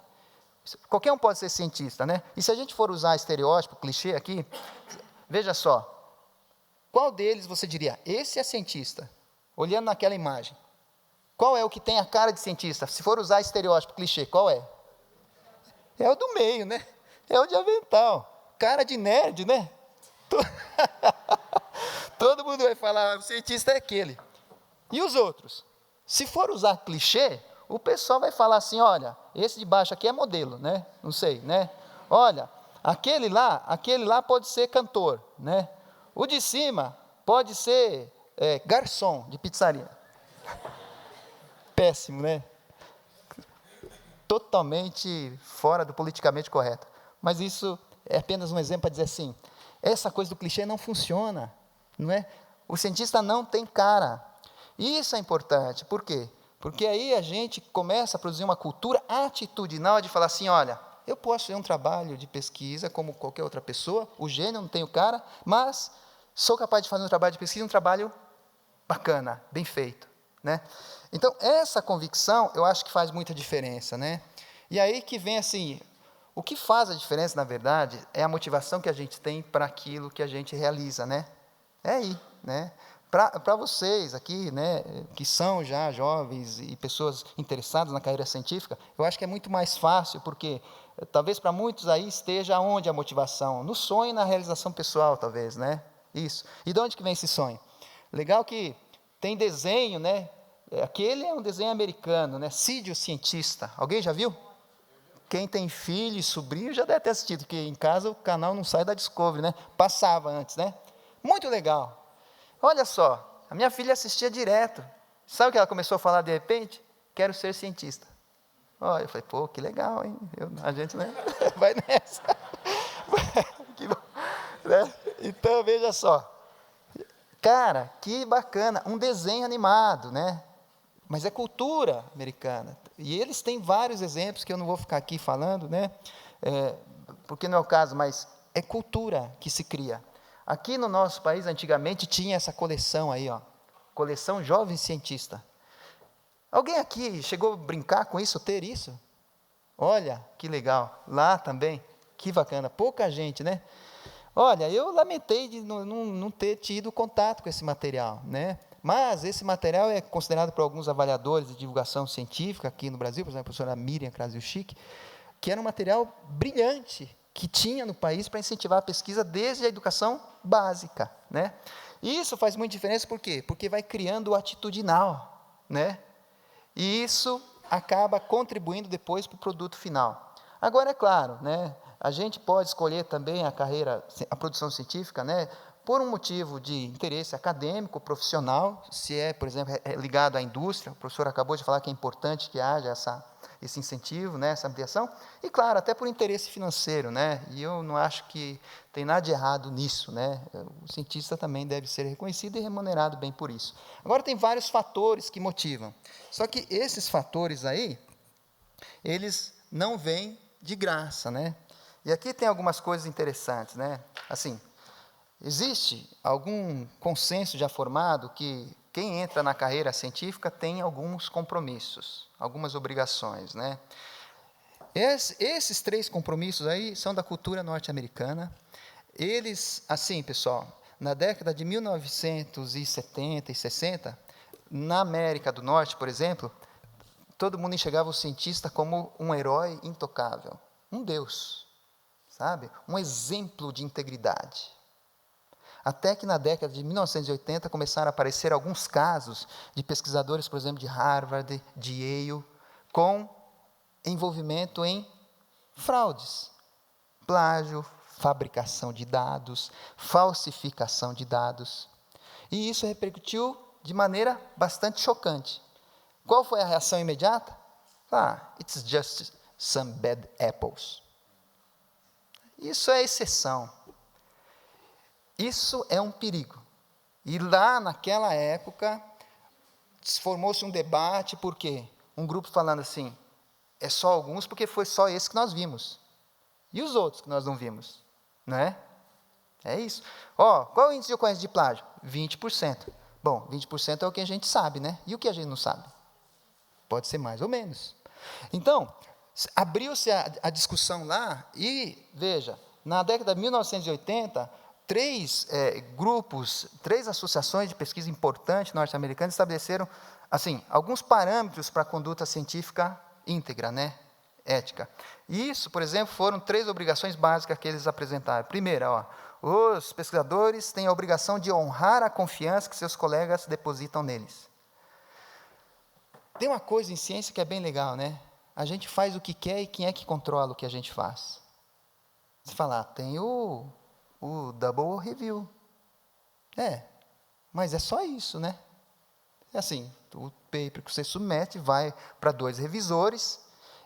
Qualquer um pode ser cientista, né? E se a gente for usar estereótipo, clichê aqui, veja só, qual deles você diria, esse é cientista? Olhando naquela imagem. Qual é o que tem a cara de cientista? Se for usar estereótipo, clichê, qual é? É o do meio, né? É o de avental. Cara de nerd, né? Todo mundo vai falar, o cientista é aquele. E os outros? Se for usar clichê, o pessoal vai falar assim, olha, esse de baixo aqui é modelo, né? Não sei, né? Olha, aquele lá pode ser cantor, né? O de cima pode ser garçom de pizzaria. Péssimo, né? Totalmente fora do politicamente correto. Mas isso é apenas um exemplo para dizer assim, essa coisa do clichê não funciona, não é? O cientista não tem cara. E isso é importante, por quê? Porque aí a gente começa a produzir uma cultura atitudinal de falar assim, olha, eu posso fazer um trabalho de pesquisa como qualquer outra pessoa, o gênio não tem o cara, mas sou capaz de fazer um trabalho de pesquisa, um trabalho bacana, bem feito, né? Então, essa convicção, eu acho que faz muita diferença, né? E aí que vem assim, o que faz a diferença, na verdade, é a motivação que a gente tem para aquilo que a gente realiza, né? É aí, né? Para vocês aqui, né, que são já jovens e pessoas interessadas na carreira científica, eu acho que é muito mais fácil, porque talvez para muitos aí esteja onde a motivação? No sonho e na realização pessoal, talvez, né? Isso. E de onde que vem esse sonho? Legal que tem desenho, né? Aquele é um desenho americano, né? Sid o Cientista. Alguém já viu? Quem tem filho e sobrinho já deve ter assistido, porque em casa o canal não sai da Discovery, né? Passava antes, né? Muito legal. Olha só, a minha filha assistia direto. Sabe o que ela começou a falar de repente? Quero ser cientista. Olha, eu falei, pô, que legal, hein? A gente, né? Vai nessa. Que bom, né? Então, veja só. Cara, que bacana. Um desenho animado, né? Mas é cultura americana. E eles têm vários exemplos que eu não vou ficar aqui falando, né? Porque não é o caso, mas é cultura que se cria. Aqui no nosso país, antigamente, tinha essa coleção aí, ó, coleção Jovem Cientista. Alguém aqui chegou a brincar com isso, ter isso? Olha, que legal. Lá também, que bacana. Pouca gente, né? Olha, eu lamentei de não ter tido contato com esse material, né? Mas esse material é considerado por alguns avaliadores de divulgação científica aqui no Brasil, por exemplo, a professora Miriam Krasiuschik, que era um material brilhante que tinha no país para incentivar a pesquisa desde a educação básica, né? E isso faz muita diferença, por quê? Porque vai criando o atitudinal, né? E isso acaba contribuindo depois para o produto final. Agora, é claro, né? A gente pode escolher também a carreira, a produção científica, né? Por um motivo de interesse acadêmico, profissional, se é, por exemplo, ligado à indústria, o professor acabou de falar que é importante que haja esse incentivo, né, essa ampliação, e claro, até por interesse financeiro, né, e eu não acho que tem nada de errado nisso, né, o cientista também deve ser reconhecido e remunerado bem por isso. Agora, tem vários fatores que motivam, só que esses fatores aí, eles não vêm de graça, né, e aqui tem algumas coisas interessantes, né, assim, existe algum consenso já formado que quem entra na carreira científica tem alguns compromissos, algumas obrigações, né? Esses 3 compromissos aí são da cultura norte-americana. Eles, assim, pessoal, na década de 1970 e 60, na América do Norte, por exemplo, todo mundo enxergava o cientista como um herói intocável, um deus, sabe? Um exemplo de integridade. Até que na década de 1980 começaram a aparecer alguns casos de pesquisadores, por exemplo, de Harvard, de Yale, com envolvimento em fraudes, plágio, fabricação de dados, falsificação de dados. E isso repercutiu de maneira bastante chocante. Qual foi a reação imediata? It's just some bad apples. Isso é exceção. Isso é um perigo. E lá, naquela época, formou-se um debate, por quê? Um grupo falando assim, é só alguns, porque foi só esse que nós vimos. E os outros que nós não vimos? Não é? É isso. Qual é o índice de ocorrência de plágio? 20%. Bom, 20% é o que a gente sabe, né? E o que a gente não sabe? Pode ser mais ou menos. Então, abriu-se a discussão lá e, veja, na década de 1980, 3 associações de pesquisa importantes norte-americanas estabeleceram, assim, alguns parâmetros para a conduta científica íntegra, né, ética. E isso, por exemplo, foram 3 obrigações básicas que eles apresentaram. Primeira, os pesquisadores têm a obrigação de honrar a confiança que seus colegas depositam neles. Tem uma coisa em ciência que é bem legal, né? A gente faz o que quer e quem é que controla o que a gente faz? Você fala, tem o double review. Mas é só isso, né? É assim, o paper que você submete vai para 2 revisores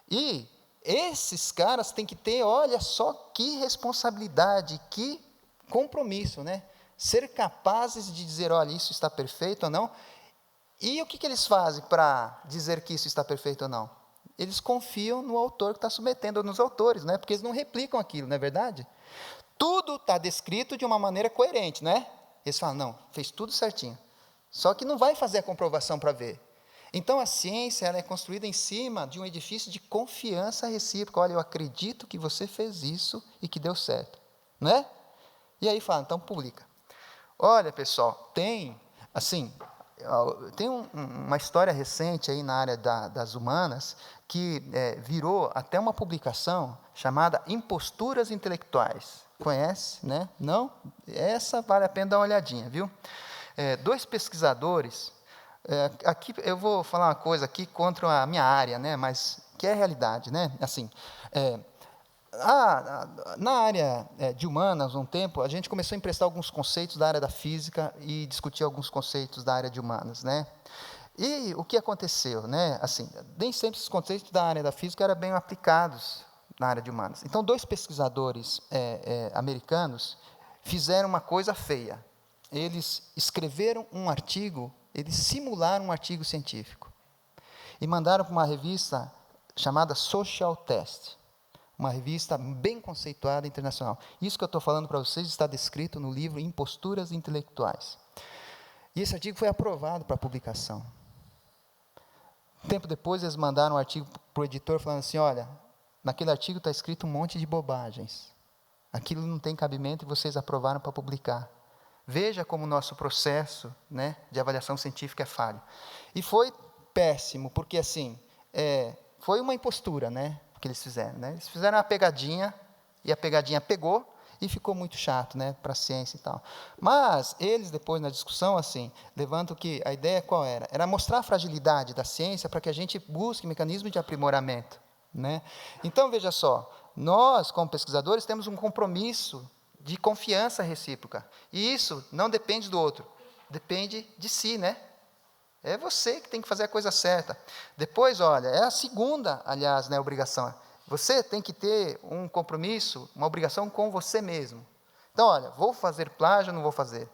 e esses caras têm que ter, olha só que responsabilidade, que compromisso, né? Ser capazes de dizer, olha, isso está perfeito ou não. E o que eles fazem para dizer que isso está perfeito ou não? Eles confiam no autor que está submetendo, ou nos autores, né? Porque eles não replicam aquilo, não é verdade? Tudo está descrito de uma maneira coerente, né? Eles falam, não, fez tudo certinho. Só que não vai fazer a comprovação para ver. Então, a ciência ela é construída em cima de um edifício de confiança recíproca. Olha, eu acredito que você fez isso e que deu certo. Não é? E aí fala, então publica. Olha, pessoal, tem uma história recente aí na área das humanas que virou até uma publicação chamada Imposturas Intelectuais. Conhece, né? Não? Essa vale a pena dar uma olhadinha, viu? 2 pesquisadores, aqui eu vou falar uma coisa aqui contra a minha área, né? Mas que é a realidade, né? Assim, Na área de humanas, um tempo, a gente começou a emprestar alguns conceitos da área da física e discutir alguns conceitos da área de humanas, né? E o que aconteceu, né? Assim, nem sempre esses conceitos da área da física eram bem aplicados na área de humanas. Então, dois pesquisadores americanos fizeram uma coisa feia. Eles escreveram um artigo, eles simularam um artigo científico e mandaram para uma revista chamada Social Test, uma revista bem conceituada internacional. Isso que eu estou falando para vocês está descrito no livro Imposturas Intelectuais. E esse artigo foi aprovado para publicação. Um tempo depois, eles mandaram um artigo para o editor falando assim, olha, naquele artigo está escrito um monte de bobagens. Aquilo não tem cabimento e vocês aprovaram para publicar. Veja como o nosso processo, né, de avaliação científica é falho. E foi péssimo, porque assim, foi uma impostura, né, que eles fizeram. Né? Eles fizeram uma pegadinha, e a pegadinha pegou, e ficou muito chato, né, para a ciência e tal. Mas eles, depois, na discussão, assim, levantam que a ideia qual era? Era mostrar a fragilidade da ciência para que a gente busque mecanismos de aprimoramento. Né? Então, veja só, nós, como pesquisadores, temos um compromisso de confiança recíproca. E isso não depende do outro, depende de si, né? É você que tem que fazer a coisa certa. Depois, olha, é a segunda, aliás, né, obrigação. Você tem que ter um compromisso, uma obrigação com você mesmo. Então, olha, vou fazer plágio ou não vou fazer?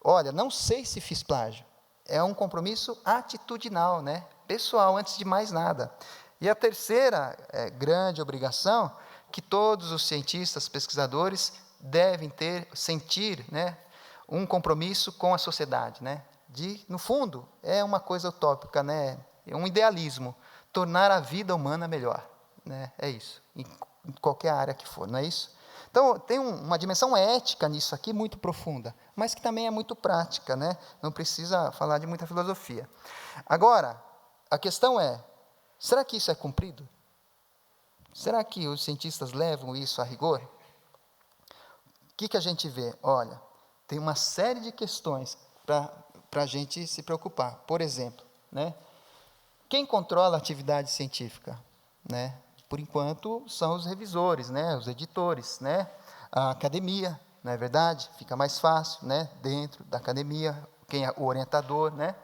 Olha, não sei se fiz plágio. É um compromisso atitudinal, né? Pessoal, antes de mais nada. E a terceira grande obrigação, que todos os cientistas, pesquisadores, devem sentir, né, um compromisso com a sociedade, né? No fundo, é uma coisa utópica, né? É um idealismo, tornar a vida humana melhor. Né? É isso, em qualquer área que for, não é isso? Então, tem uma dimensão ética nisso aqui muito profunda, mas que também é muito prática, né? Não precisa falar de muita filosofia. Agora, a questão é, será que isso é cumprido? Será que os cientistas levam isso a rigor? O que a gente vê? Olha, tem uma série de questões para a gente se preocupar. Por exemplo, né? Quem controla a atividade científica? Né? Por enquanto, são os revisores, né? Os editores, né? A academia, não é verdade? Fica mais fácil, né? Dentro da academia, quem é o orientador, né?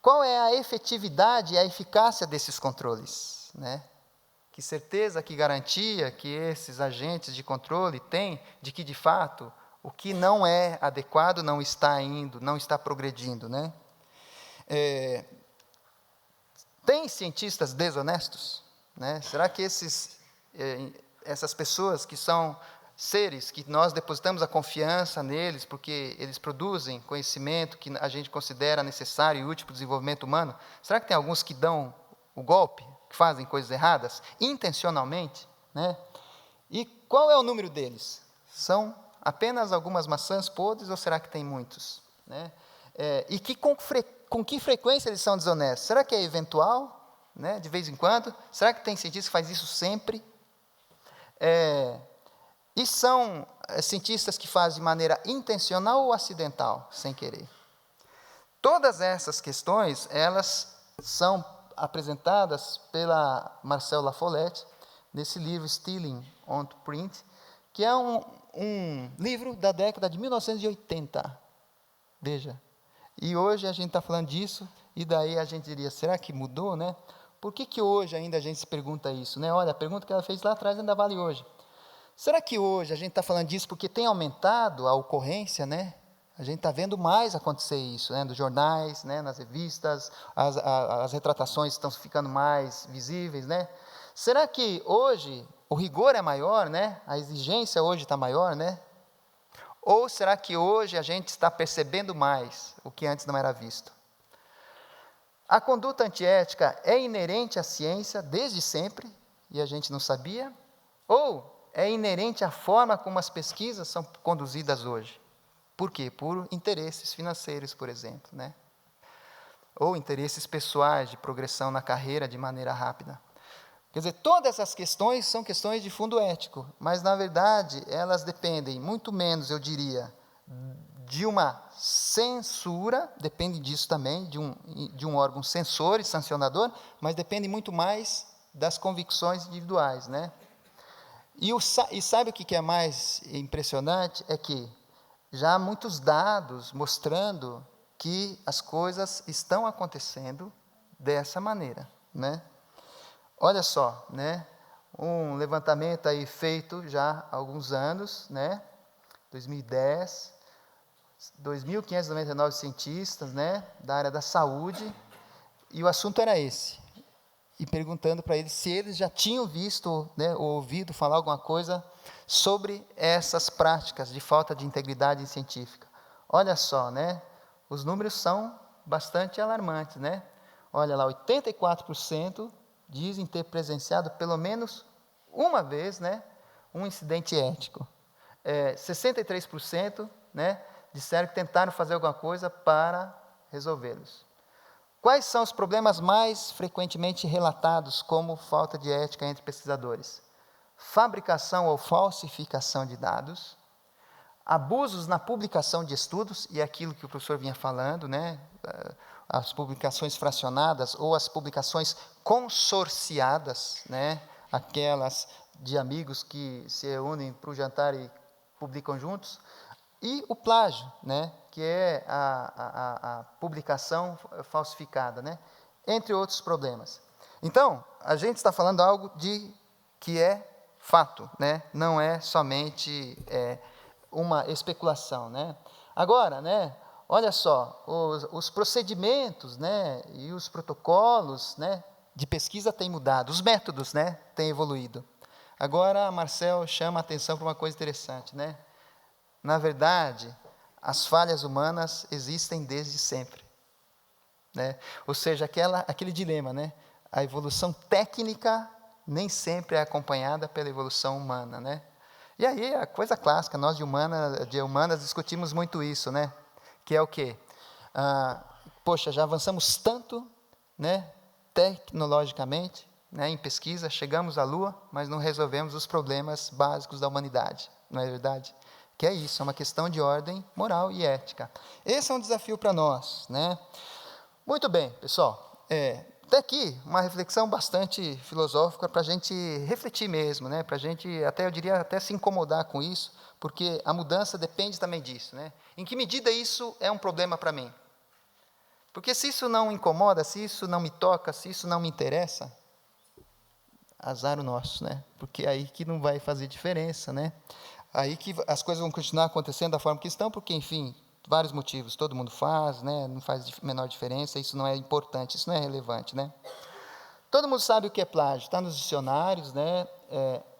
Qual é a efetividade e a eficácia desses controles? Né? Que certeza, que garantia que esses agentes de controle têm de que, de fato, o que não é adequado não está indo, não está progredindo, né? Tem cientistas desonestos? Né? Será que essas pessoas que são seres que nós depositamos a confiança neles, porque eles produzem conhecimento que a gente considera necessário e útil para o desenvolvimento humano, será que tem alguns que dão o golpe, que fazem coisas erradas, intencionalmente? Né? E qual é o número deles? São apenas algumas maçãs podres ou será que tem muitos? Né? Com que frequência eles são desonestos? Será que é eventual? Né, de vez em quando? Será que tem cientista que faz isso sempre? E são cientistas que fazem de maneira intencional ou acidental, sem querer? Todas essas questões, elas são apresentadas pela Marcel Lafollette, nesse livro Stealing on Print, que é um livro da década de 1980. Veja. E hoje a gente está falando disso, e daí a gente diria, será que mudou, né? Por que hoje ainda a gente se pergunta isso? Né? Olha, a pergunta que ela fez lá atrás ainda vale hoje. Será que hoje a gente está falando disso porque tem aumentado a ocorrência, né? A gente está vendo mais acontecer isso, né? Nos jornais, né? Nas revistas, as retratações estão ficando mais visíveis, né? Será que hoje o rigor é maior, né? A exigência hoje está maior, né? Ou será que hoje a gente está percebendo mais o que antes não era visto? A conduta antiética é inerente à ciência desde sempre, e a gente não sabia? Ou é inerente à forma como as pesquisas são conduzidas hoje? Por quê? Por interesses financeiros, por exemplo, né? Ou interesses pessoais de progressão na carreira de maneira rápida. Quer dizer, todas essas questões são questões de fundo ético, mas, na verdade, elas dependem muito menos, eu diria, de uma censura, depende disso também, de um órgão censor e sancionador, mas depende muito mais das convicções individuais, né? E sabe o que é mais impressionante? É que já há muitos dados mostrando que as coisas estão acontecendo dessa maneira, né? Olha só, né? Um levantamento aí feito já há alguns anos, né? 2010, 2.599 cientistas, né? Da área da saúde, e o assunto era esse. E perguntando para eles se eles já tinham visto, né, ou ouvido falar alguma coisa sobre essas práticas de falta de integridade científica. Olha só, né? Os números são bastante alarmantes, né? Olha lá, 84% dizem ter presenciado pelo menos uma vez, né, um incidente ético. 63%, né, disseram que tentaram fazer alguma coisa para resolvê-los. Quais são os problemas mais frequentemente relatados como falta de ética entre pesquisadores? Fabricação ou falsificação de dados, abusos na publicação de estudos, e aquilo que o professor vinha falando, né? As publicações fracionadas ou as publicações consorciadas, né? Aquelas de amigos que se reúnem para o jantar e publicam juntos, e o plágio, né? Que é a publicação falsificada, né? Entre outros problemas. Então, a gente está falando algo que é fato, né? Não é somente uma especulação, né? Agora, né? Olha só, os procedimentos, né? E os protocolos, né? De pesquisa têm mudado, os métodos, né? Têm evoluído. Agora, a Marcel chama a atenção para uma coisa interessante, né? Na verdade, as falhas humanas existem desde sempre, né? Ou seja, aquele dilema, né? A evolução técnica nem sempre é acompanhada pela evolução humana, né? E aí, a coisa clássica, nós de humanas discutimos muito isso, né? Que é o quê? Poxa, já avançamos tanto, né? Tecnologicamente, né? Em pesquisa, chegamos à Lua, mas não resolvemos os problemas básicos da humanidade, não é verdade? Que é isso, é uma questão de ordem moral e ética. Esse é um desafio para nós, né? Muito bem, pessoal. Até aqui, uma reflexão bastante filosófica para a gente refletir mesmo, né? Para a gente, eu diria, até se incomodar com isso, porque a mudança depende também disso, né? Em que medida isso é um problema para mim? Porque se isso não incomoda, se isso não me toca, se isso não me interessa, azar o nosso, né? Porque é aí que não vai fazer diferença, né? Aí que as coisas vão continuar acontecendo da forma que estão, porque, enfim, vários motivos, todo mundo faz, né? Não faz menor diferença, isso não é importante, isso não é relevante, né? Todo mundo sabe o que é plágio, está nos dicionários, né?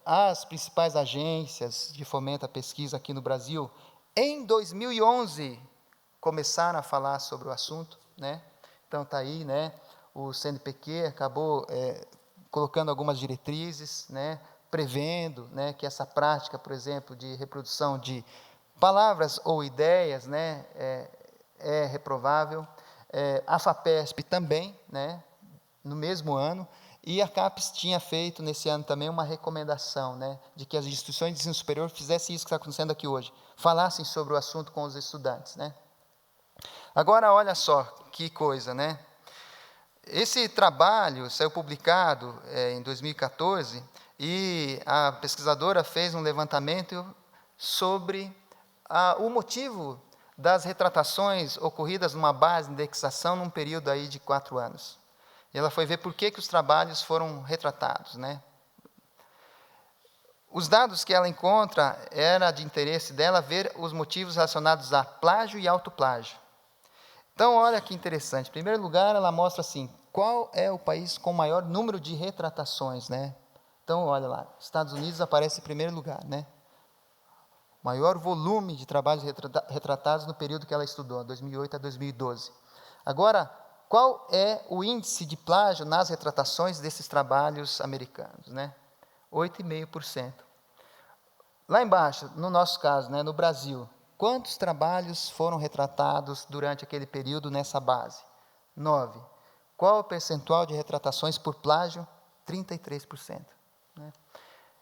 As principais agências de fomento à pesquisa aqui no Brasil, em 2011, começaram a falar sobre o assunto, né? Então, está aí, né? O CNPq acabou colocando algumas diretrizes, né? Prevendo, né, que essa prática, por exemplo, de reprodução de palavras ou ideias, né, é reprovável. A FAPESP também, né, no mesmo ano, e a CAPES tinha feito nesse ano também uma recomendação, né, de que as instituições de ensino superior fizessem isso que está acontecendo aqui hoje, falassem sobre o assunto com os estudantes, né. Agora, olha só que coisa, né. Esse trabalho saiu publicado em 2014, e a pesquisadora fez um levantamento sobre o motivo das retratações ocorridas numa base de indexação num período aí de 4 anos. E ela foi ver por que os trabalhos foram retratados, né? Os dados que ela encontra, era de interesse dela ver os motivos relacionados a plágio e autoplágio. Então, olha que interessante. Em primeiro lugar, ela mostra assim, qual é o país com maior número de retratações, né? Então, olha lá, Estados Unidos aparece em primeiro lugar, né? Maior volume de trabalhos retratados no período que ela estudou, 2008 a 2012. Agora, qual é o índice de plágio nas retratações desses trabalhos americanos, né? 8,5%. Lá embaixo, no nosso caso, né, no Brasil, quantos trabalhos foram retratados durante aquele período nessa base? 9. Qual o percentual de retratações por plágio? 33%. Né?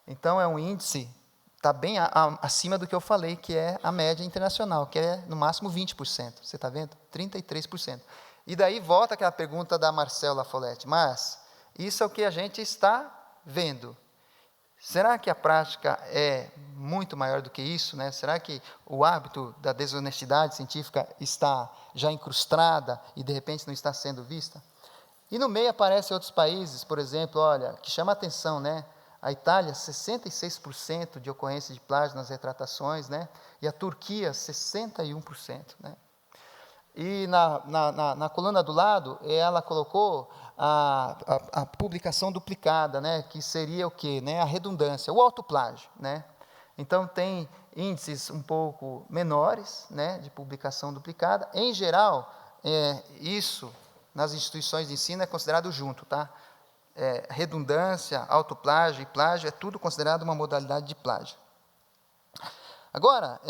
Então, é um índice, está bem acima do que eu falei, que é a média internacional, que é no máximo 20%. Você está vendo? 33%. E daí volta aquela pergunta da Marcel Lafollette, mas isso é o que a gente está vendo. Será que a prática é muito maior do que isso, né? Será que o hábito da desonestidade científica está já incrustada e de repente não está sendo vista? E no meio aparecem outros países, por exemplo, olha, que chama a atenção, né? A Itália, 66% de ocorrência de plágio nas retratações, né? E a Turquia, 61%, né? E na coluna do lado, ela colocou a publicação duplicada, né? Que seria o quê? Né? A redundância, o autoplágio, né? Então, tem índices um pouco menores, né? De publicação duplicada. Em geral, isso, nas instituições de ensino, é considerado junto, tá? Redundância, autoplágio e plágio, é tudo considerado uma modalidade de plágio. Agora,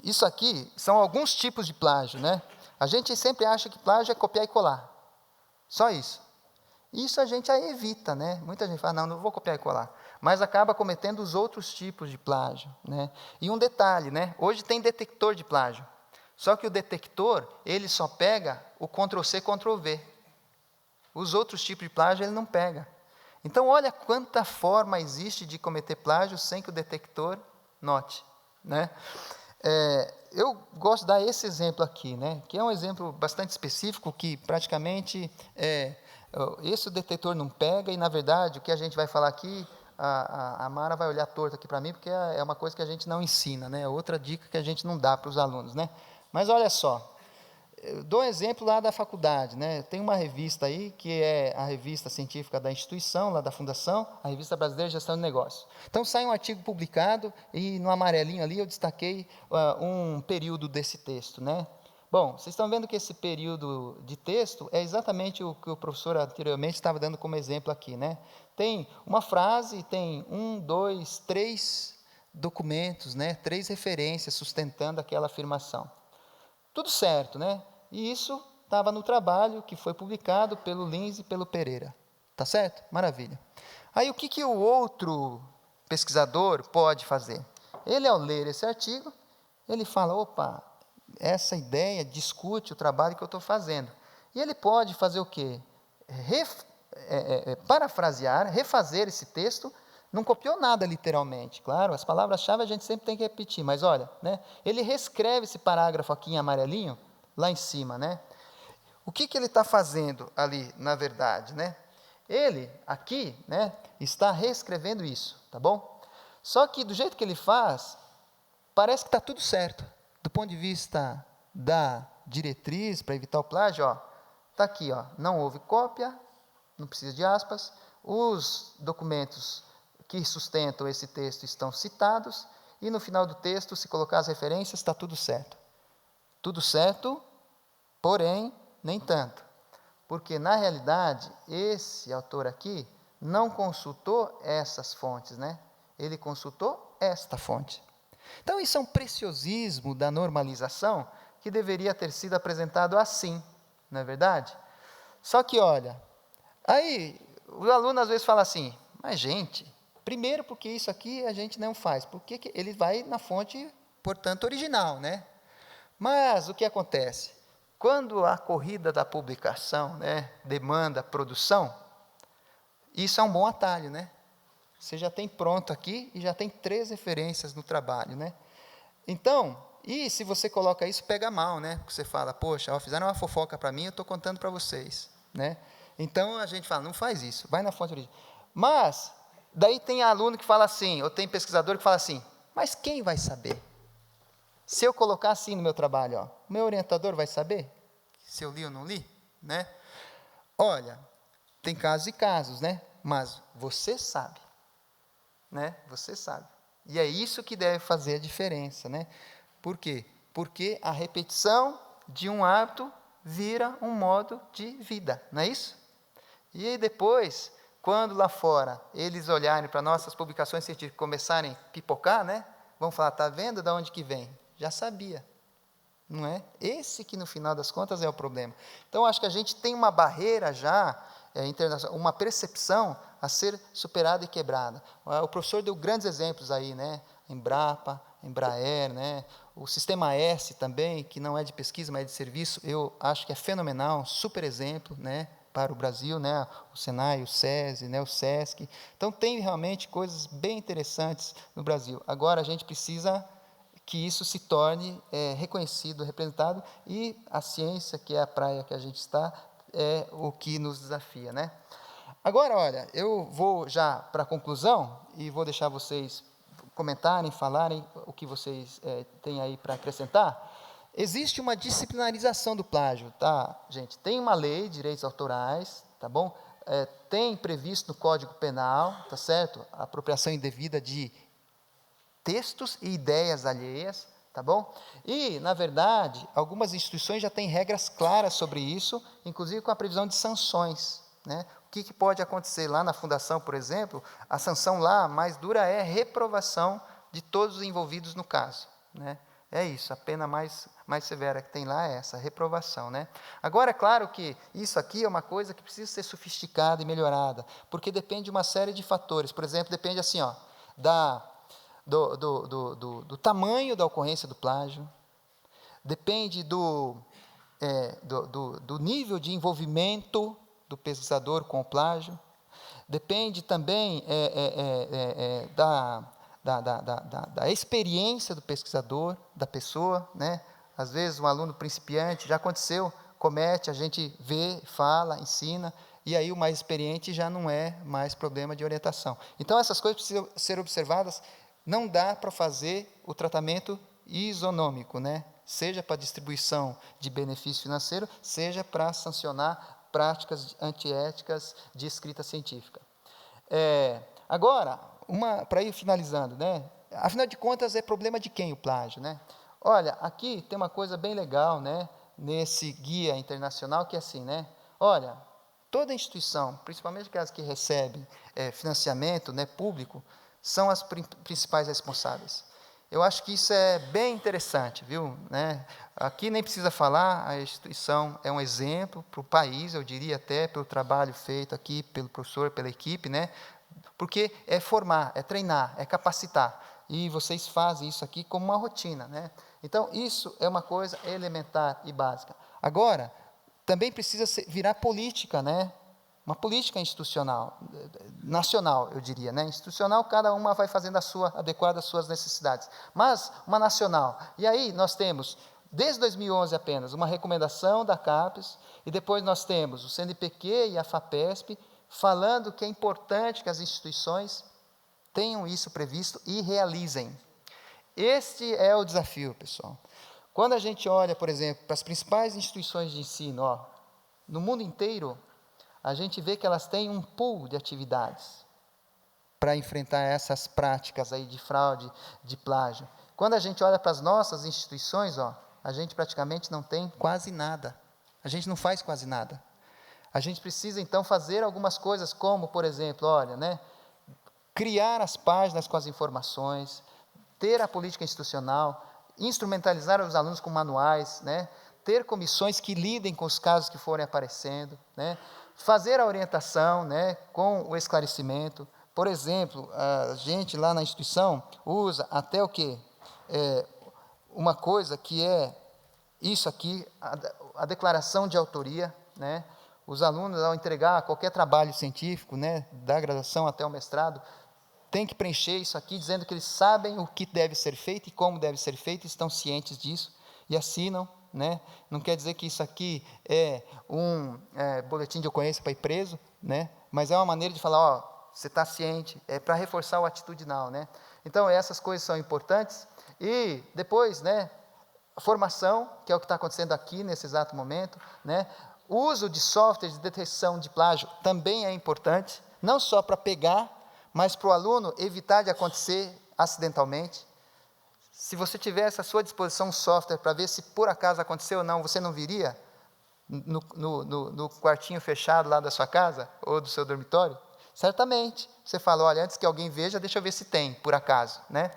isso aqui são alguns tipos de plágio, né? A gente sempre acha que plágio é copiar e colar. Só isso. Isso a gente evita, né? Muita gente fala, não vou copiar e colar. Mas acaba cometendo os outros tipos de plágio, né? E um detalhe, né? Hoje tem detector de plágio. Só que o detector, ele só pega o Ctrl+C, Ctrl+V. Os outros tipos de plágio ele não pega. Então, olha quanta forma existe de cometer plágio sem que o detector note, né? Eu gosto de dar esse exemplo aqui, né? Que é um exemplo bastante específico, que praticamente esse detector não pega, e, na verdade, o que a gente vai falar aqui, a Mara vai olhar torto aqui para mim, porque é uma coisa que a gente não ensina, né? Outra dica que a gente não dá para os alunos, né? Mas olha só, eu dou um exemplo lá da faculdade, né? Tem uma revista aí, que é a revista científica da instituição, lá da fundação, a Revista Brasileira de Gestão de Negócios. Então, sai um artigo publicado, e no amarelinho ali eu destaquei um período desse texto, né? Bom, vocês estão vendo que esse período de texto é exatamente o que o professor anteriormente estava dando como exemplo aqui, né? Tem uma frase, tem 1, 2, 3 documentos, né? 3 referências sustentando aquela afirmação. Tudo certo, né? E isso estava no trabalho que foi publicado pelo Lins e pelo Pereira. Tá certo? Maravilha. Aí, o que o outro pesquisador pode fazer? Ele, ao ler esse artigo, ele fala, opa, essa ideia discute o trabalho que eu estou fazendo. E ele pode fazer o quê? Parafrasear, refazer esse texto. Não copiou nada literalmente, claro, as palavras-chave a gente sempre tem que repetir, mas olha, né, ele reescreve esse parágrafo aqui em amarelinho, lá em cima, né? O que ele está fazendo ali, na verdade, né? Ele, aqui, né, está reescrevendo isso, tá bom? Só que, do jeito que ele faz, parece que está tudo certo. Do ponto de vista da diretriz, para evitar o plágio, ó, está aqui, ó, não houve cópia, não precisa de aspas, os documentos que sustentam esse texto estão citados, e no final do texto, se colocar as referências, está tudo certo. Tudo certo, porém, nem tanto. Porque, na realidade, esse autor aqui não consultou essas fontes, né? Ele consultou esta fonte. Então, isso é um preciosismo da normalização que deveria ter sido apresentado assim, não é verdade? Só que, olha, aí o aluno às vezes fala assim, mas gente, primeiro porque isso aqui a gente não faz, porque ele vai na fonte, portanto, original, né? Mas o que acontece? Quando a corrida da publicação, né, demanda produção, isso é um bom atalho, né? Você já tem pronto aqui e já tem 3 referências no trabalho, né? Então, e se você coloca isso, pega mal, né? Porque você fala, poxa, ó, fizeram uma fofoca para mim, eu estou contando para vocês, né? Então, a gente fala, não faz isso, vai na fonte original. Mas, daí tem aluno que fala assim, ou tem pesquisador que fala assim, mas quem vai saber? Se eu colocar assim no meu trabalho, ó, o meu orientador vai saber se eu li ou não li, né? Olha, tem casos e casos, né? Mas você sabe, né? Você sabe. E é isso que deve fazer a diferença, né? Por quê? Porque a repetição de um hábito vira um modo de vida, não é isso? E aí depois, quando lá fora eles olharem para nossas publicações científicas e começarem a pipocar, né? Vão falar, está vendo de onde que vem? Já sabia, não é? Esse que, no final das contas, é o problema. Então, acho que a gente tem uma barreira já, internacional, uma percepção a ser superada e quebrada. O professor deu grandes exemplos aí, né? Embrapa, Embraer, né? O Sistema S também, que não é de pesquisa, mas é de serviço, eu acho que é fenomenal, um super exemplo, né? para o Brasil, né? O Senai, o SESI, né? O SESC. Então, tem realmente coisas bem interessantes no Brasil. Agora, a gente precisa que isso se torne reconhecido, representado, e a ciência, que é a praia que a gente está, é o que nos desafia, né? Agora, olha, eu vou já para a conclusão e vou deixar vocês comentarem, falarem o que vocês têm aí para acrescentar. Existe uma disciplinarização do plágio, tá, gente? Tem uma lei de direitos autorais, tá bom? Tem previsto no Código Penal, tá certo? A apropriação indevida de textos e ideias alheias, tá bom? E, na verdade, algumas instituições já têm regras claras sobre isso, inclusive com a previsão de sanções, né? O que pode acontecer lá na fundação, por exemplo? A sanção lá mais dura é reprovação de todos os envolvidos no caso, né? É isso, a pena mais severa que tem lá é essa, reprovação, né? Agora, é claro que isso aqui é uma coisa que precisa ser sofisticada e melhorada, porque depende de uma série de fatores. Por exemplo, depende assim, ó, do tamanho da ocorrência do plágio, depende do nível de envolvimento do pesquisador com o plágio, depende também da experiência do pesquisador, da pessoa, né? Às vezes um aluno principiante, já aconteceu, comete, a gente vê, fala, ensina, e aí o mais experiente já não é mais problema de orientação. Então, essas coisas precisam ser observadas. Não dá para fazer o tratamento isonômico, né? Seja para distribuição de benefício financeiro, seja para sancionar práticas antiéticas de escrita científica. Agora, para ir finalizando, né? Afinal de contas, é problema de quem o plágio, né? Olha, aqui tem uma coisa bem legal, né? Nesse guia internacional, que é assim, né? Olha, toda instituição, principalmente aquelas que recebem financiamento, né, público, são as principais responsáveis. Eu acho que isso é bem interessante, viu? Né? Aqui nem precisa falar, a instituição é um exemplo para o país, eu diria até, pelo trabalho feito aqui pelo professor, pela equipe, né? Porque é formar, é treinar, é capacitar. E vocês fazem isso aqui como uma rotina, né? Então, isso é uma coisa elementar e básica. Agora, também precisa virar política, né? Uma política institucional, nacional, eu diria, né? Institucional, cada uma vai fazendo a sua, adequada às suas necessidades, mas uma nacional. E aí nós temos, desde 2011 apenas, uma recomendação da CAPES, e depois nós temos o CNPq e a FAPESP, falando que é importante que as instituições tenham isso previsto e realizem. Este é o desafio, pessoal. Quando a gente olha, por exemplo, para as principais instituições de ensino, ó, no mundo inteiro, a gente vê que elas têm um pool de atividades para enfrentar essas práticas aí de fraude, de plágio. Quando a gente olha para as nossas instituições, ó, a gente praticamente não tem quase nada. A gente não faz quase nada. A gente precisa, então, fazer algumas coisas, como, por exemplo, olha, né, criar as páginas com as informações, ter a política institucional, instrumentalizar os alunos com manuais, né, ter comissões que lidem com os casos que forem aparecendo, né, fazer a orientação, né, com o esclarecimento. Por exemplo, a gente lá na instituição usa até o quê? Uma coisa que é isso aqui, a declaração de autoria, né? Os alunos, ao entregar qualquer trabalho científico, né, da graduação até o mestrado, tem que preencher isso aqui, dizendo que eles sabem o que deve ser feito e como deve ser feito, estão cientes disso, e assinam, né? Não quer dizer que isso aqui é um boletim de ocorrência para ir preso, né? Mas é uma maneira de falar, ó, você está ciente, é para reforçar o atitudinal, né? Então, essas coisas são importantes. E depois, né, a formação, que é o que está acontecendo aqui nesse exato momento, né? O uso de softwares de detecção de plágio também é importante, não só para pegar, mas para o aluno evitar de acontecer acidentalmente. Se você tivesse à sua disposição um software para ver se por acaso aconteceu ou não, você não viria no quartinho fechado lá da sua casa, ou do seu dormitório? Certamente. Você fala, olha, antes que alguém veja, deixa eu ver se tem, por acaso, né?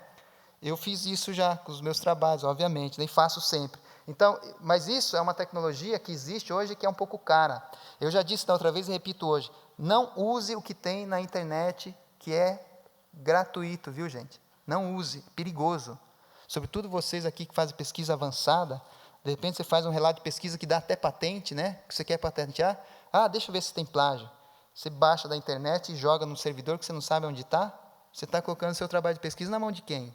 Eu fiz isso já com os meus trabalhos, obviamente, nem faço sempre. Então, mas isso é uma tecnologia que existe hoje que é um pouco cara. Eu já disse da outra vez e repito hoje, não use o que tem na internet que é gratuito, viu, gente? Não use, perigoso. Sobretudo vocês aqui que fazem pesquisa avançada, De repente você faz um relato de pesquisa que dá até patente, né? Que você quer patentear. Deixa eu ver se tem plágio. Você baixa da internet e joga num servidor que você não sabe onde está. Você está colocando seu trabalho de pesquisa na mão de quem?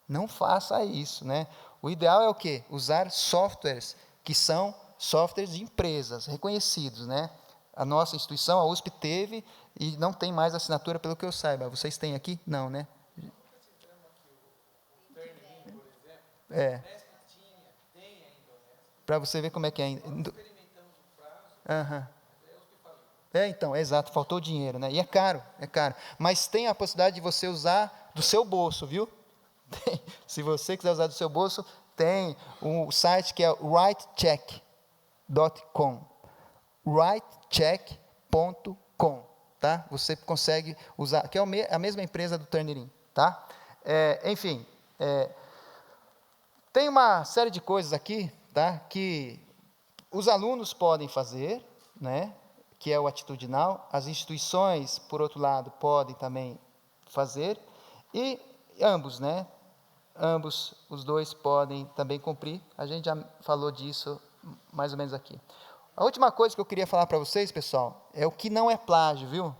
Não faça isso, né? O ideal é o quê? Usar softwares que são softwares de empresas, reconhecidos, né? A nossa instituição, a USP, teve e não tem mais assinatura, pelo que eu saiba. Vocês têm aqui? Não, né? Para você ver como é que é. Então, exato, faltou dinheiro, né? E é caro. Mas tem a possibilidade de você usar do seu bolso, viu? Se você quiser usar do seu bolso, tem um site que é writecheck.com. writecheck.com, tá? Você consegue usar, que é a mesma empresa do Turnitin, tá? Enfim, tem uma série de coisas aqui, tá? Que os alunos podem fazer, né? Que é o atitudinal. As instituições, por outro lado, podem também fazer, e ambos, né? Ambos, os dois podem também cumprir. A gente já falou disso mais ou menos aqui. A última coisa que eu queria falar para vocês, pessoal, é o que não é plágio, viu?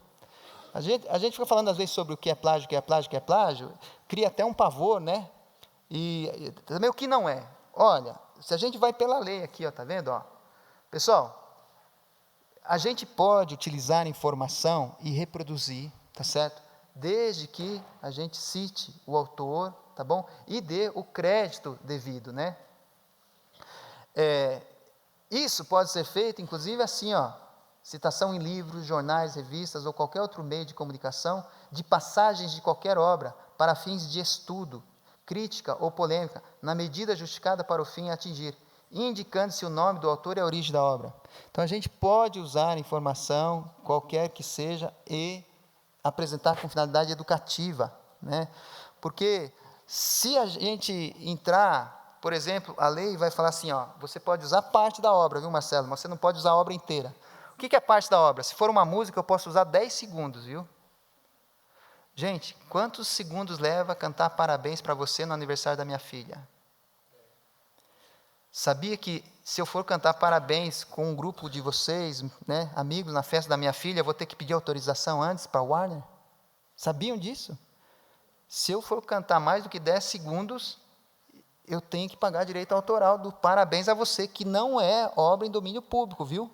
A gente fica falando às vezes sobre o que é plágio, o que é plágio, o que é plágio, cria até um pavor, né? E também o que não é. Olha, se a gente vai pela lei aqui, ó, tá vendo? Ó? Pessoal, a gente pode utilizar informação e reproduzir, tá certo? Desde que a gente cite o autor, tá bom? E dê o crédito devido, né? Isso pode ser feito, inclusive, assim, ó, citação em livros, jornais, revistas ou qualquer outro meio de comunicação, de passagens de qualquer obra para fins de estudo, crítica ou polêmica, na medida justificada para o fim a atingir, indicando-se o nome do autor e a origem da obra. Então, a gente pode usar informação, qualquer que seja, e apresentar com finalidade educativa, né? Porque se a gente entrar, por exemplo, a lei vai falar assim, ó, você pode usar parte da obra, viu, Marcelo? Mas você não pode usar a obra inteira. O que é parte da obra? Se for uma música, eu posso usar 10 segundos, viu? Gente, quantos segundos leva a cantar parabéns para você no aniversário da minha filha? Sabia que se eu for cantar parabéns com um grupo de vocês, né, amigos, na festa da minha filha, eu vou ter que pedir autorização antes para a Warner? Sabiam disso? Se eu for cantar mais do que 10 segundos, eu tenho que pagar direito autoral do parabéns a você, que não é obra em domínio público, viu?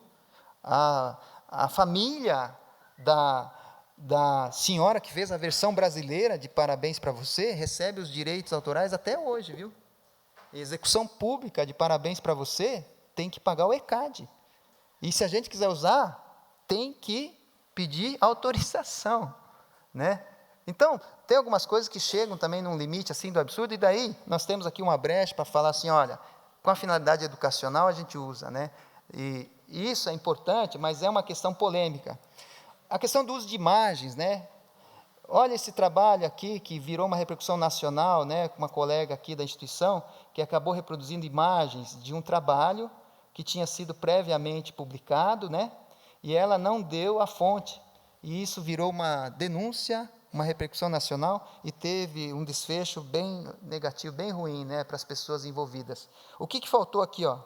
A família da senhora que fez a versão brasileira de parabéns para você, recebe os direitos autorais até hoje, viu? Execução pública de parabéns para você, tem que pagar o ECAD. E se a gente quiser usar, tem que pedir autorização, né? Então, tem algumas coisas que chegam também num limite assim do absurdo, e daí nós temos aqui uma brecha para falar assim, olha, com a finalidade educacional a gente usa, né? E isso é importante, mas é uma questão polêmica. A questão do uso de imagens, né? Olha esse trabalho aqui, que virou uma repercussão nacional, né, com uma colega aqui da instituição, que acabou reproduzindo imagens de um trabalho que tinha sido previamente publicado, né, e ela não deu a fonte. E isso virou uma denúncia, uma repercussão nacional, e teve um desfecho bem negativo, bem ruim, né, para as pessoas envolvidas. O que faltou aqui, ó?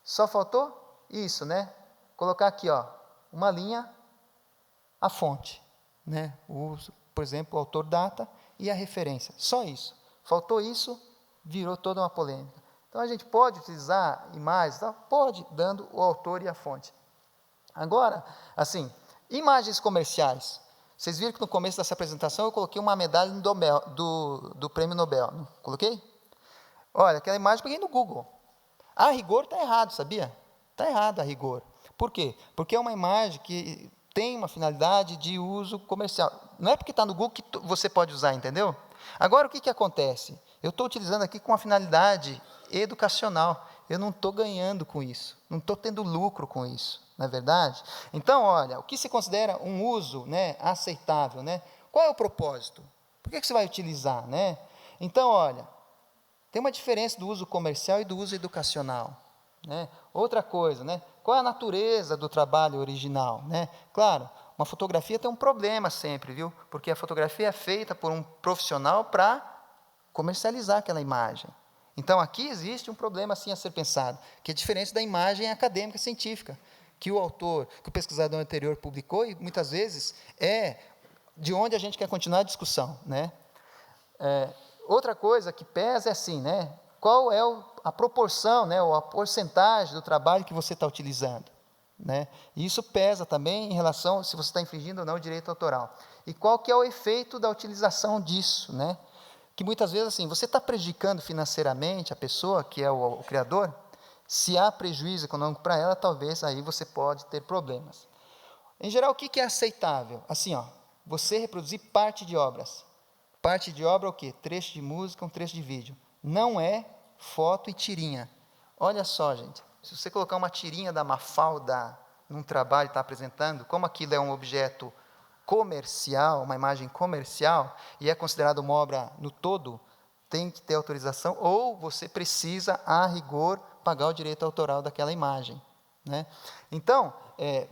Só faltou isso, né? Colocar aqui, ó, uma linha, a fonte, né? Por exemplo, o autor, data e a referência. Só isso. Faltou isso, virou toda uma polêmica. Então, a gente pode utilizar imagens? Tá? Pode, dando o autor e a fonte. Agora, assim, imagens comerciais. Vocês viram que no começo dessa apresentação eu coloquei uma medalha do Prêmio Nobel. Não coloquei? Olha, aquela imagem eu peguei no Google. A rigor está errado, sabia? Está errado a rigor. Por quê? Porque é uma imagem que tem uma finalidade de uso comercial. Não é porque está no Google que você pode usar, entendeu? Agora, o que acontece? Eu estou utilizando aqui com uma finalidade educacional. Eu não estou ganhando com isso. Não estou tendo lucro com isso, não é verdade? Então, olha, o que se considera um uso, né, aceitável, né? Qual é o propósito? Por que você vai utilizar, né? Então, olha, tem uma diferença do uso comercial e do uso educacional, né? Outra coisa, né? Qual é a natureza do trabalho original, né? Claro, uma fotografia tem um problema sempre, viu? Porque a fotografia é feita por um profissional para comercializar aquela imagem. Então, aqui existe um problema assim a ser pensado, que é diferente da imagem acadêmica científica, que o autor, que o pesquisador anterior publicou, e muitas vezes é de onde a gente quer continuar a discussão, né? Outra coisa que pesa é assim, né? Qual é a proporção, né, ou a porcentagem do trabalho que você está utilizando, né? E isso pesa também em relação se você está infringindo ou não o direito autoral. E qual que é o efeito da utilização disso, né? Que muitas vezes, assim, você está prejudicando financeiramente a pessoa, que é o criador, se há prejuízo econômico para ela, talvez aí você pode ter problemas. Em geral, o que é aceitável? Assim, ó, você reproduzir parte de obras. Parte de obra é o quê? Trecho de música, um trecho de vídeo. Não é foto e tirinha. Olha só, gente, se você colocar uma tirinha da Mafalda num trabalho que está apresentando, como aquilo é um objeto comercial, uma imagem comercial, e é considerado uma obra no todo, tem que ter autorização, ou você precisa, a rigor, pagar o direito autoral daquela imagem, né? Então,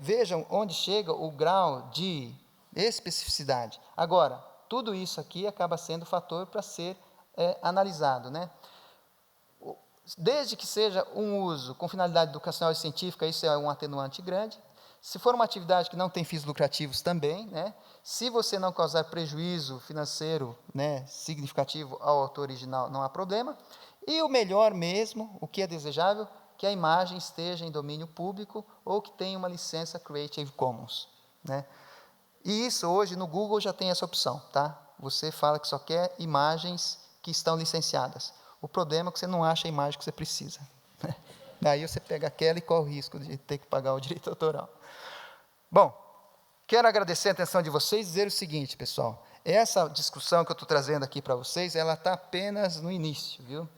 vejam onde chega o grau de especificidade. Agora, tudo isso aqui acaba sendo fator para ser analisado, né? Desde que seja um uso com finalidade educacional e científica, isso é um atenuante grande. Se for uma atividade que não tem fins lucrativos também, né? Se você não causar prejuízo financeiro, né, significativo ao autor original, não há problema. E o melhor mesmo, o que é desejável, que a imagem esteja em domínio público ou que tenha uma licença Creative Commons, né? E isso hoje no Google já tem essa opção, tá? Você fala que só quer imagens que estão licenciadas. O problema é que você não acha a imagem que você precisa, né? Daí você pega aquela e corre o risco de ter que pagar o direito autoral. Bom, quero agradecer a atenção de vocês e dizer o seguinte, pessoal. Essa discussão que eu estou trazendo aqui para vocês, ela está apenas no início, viu?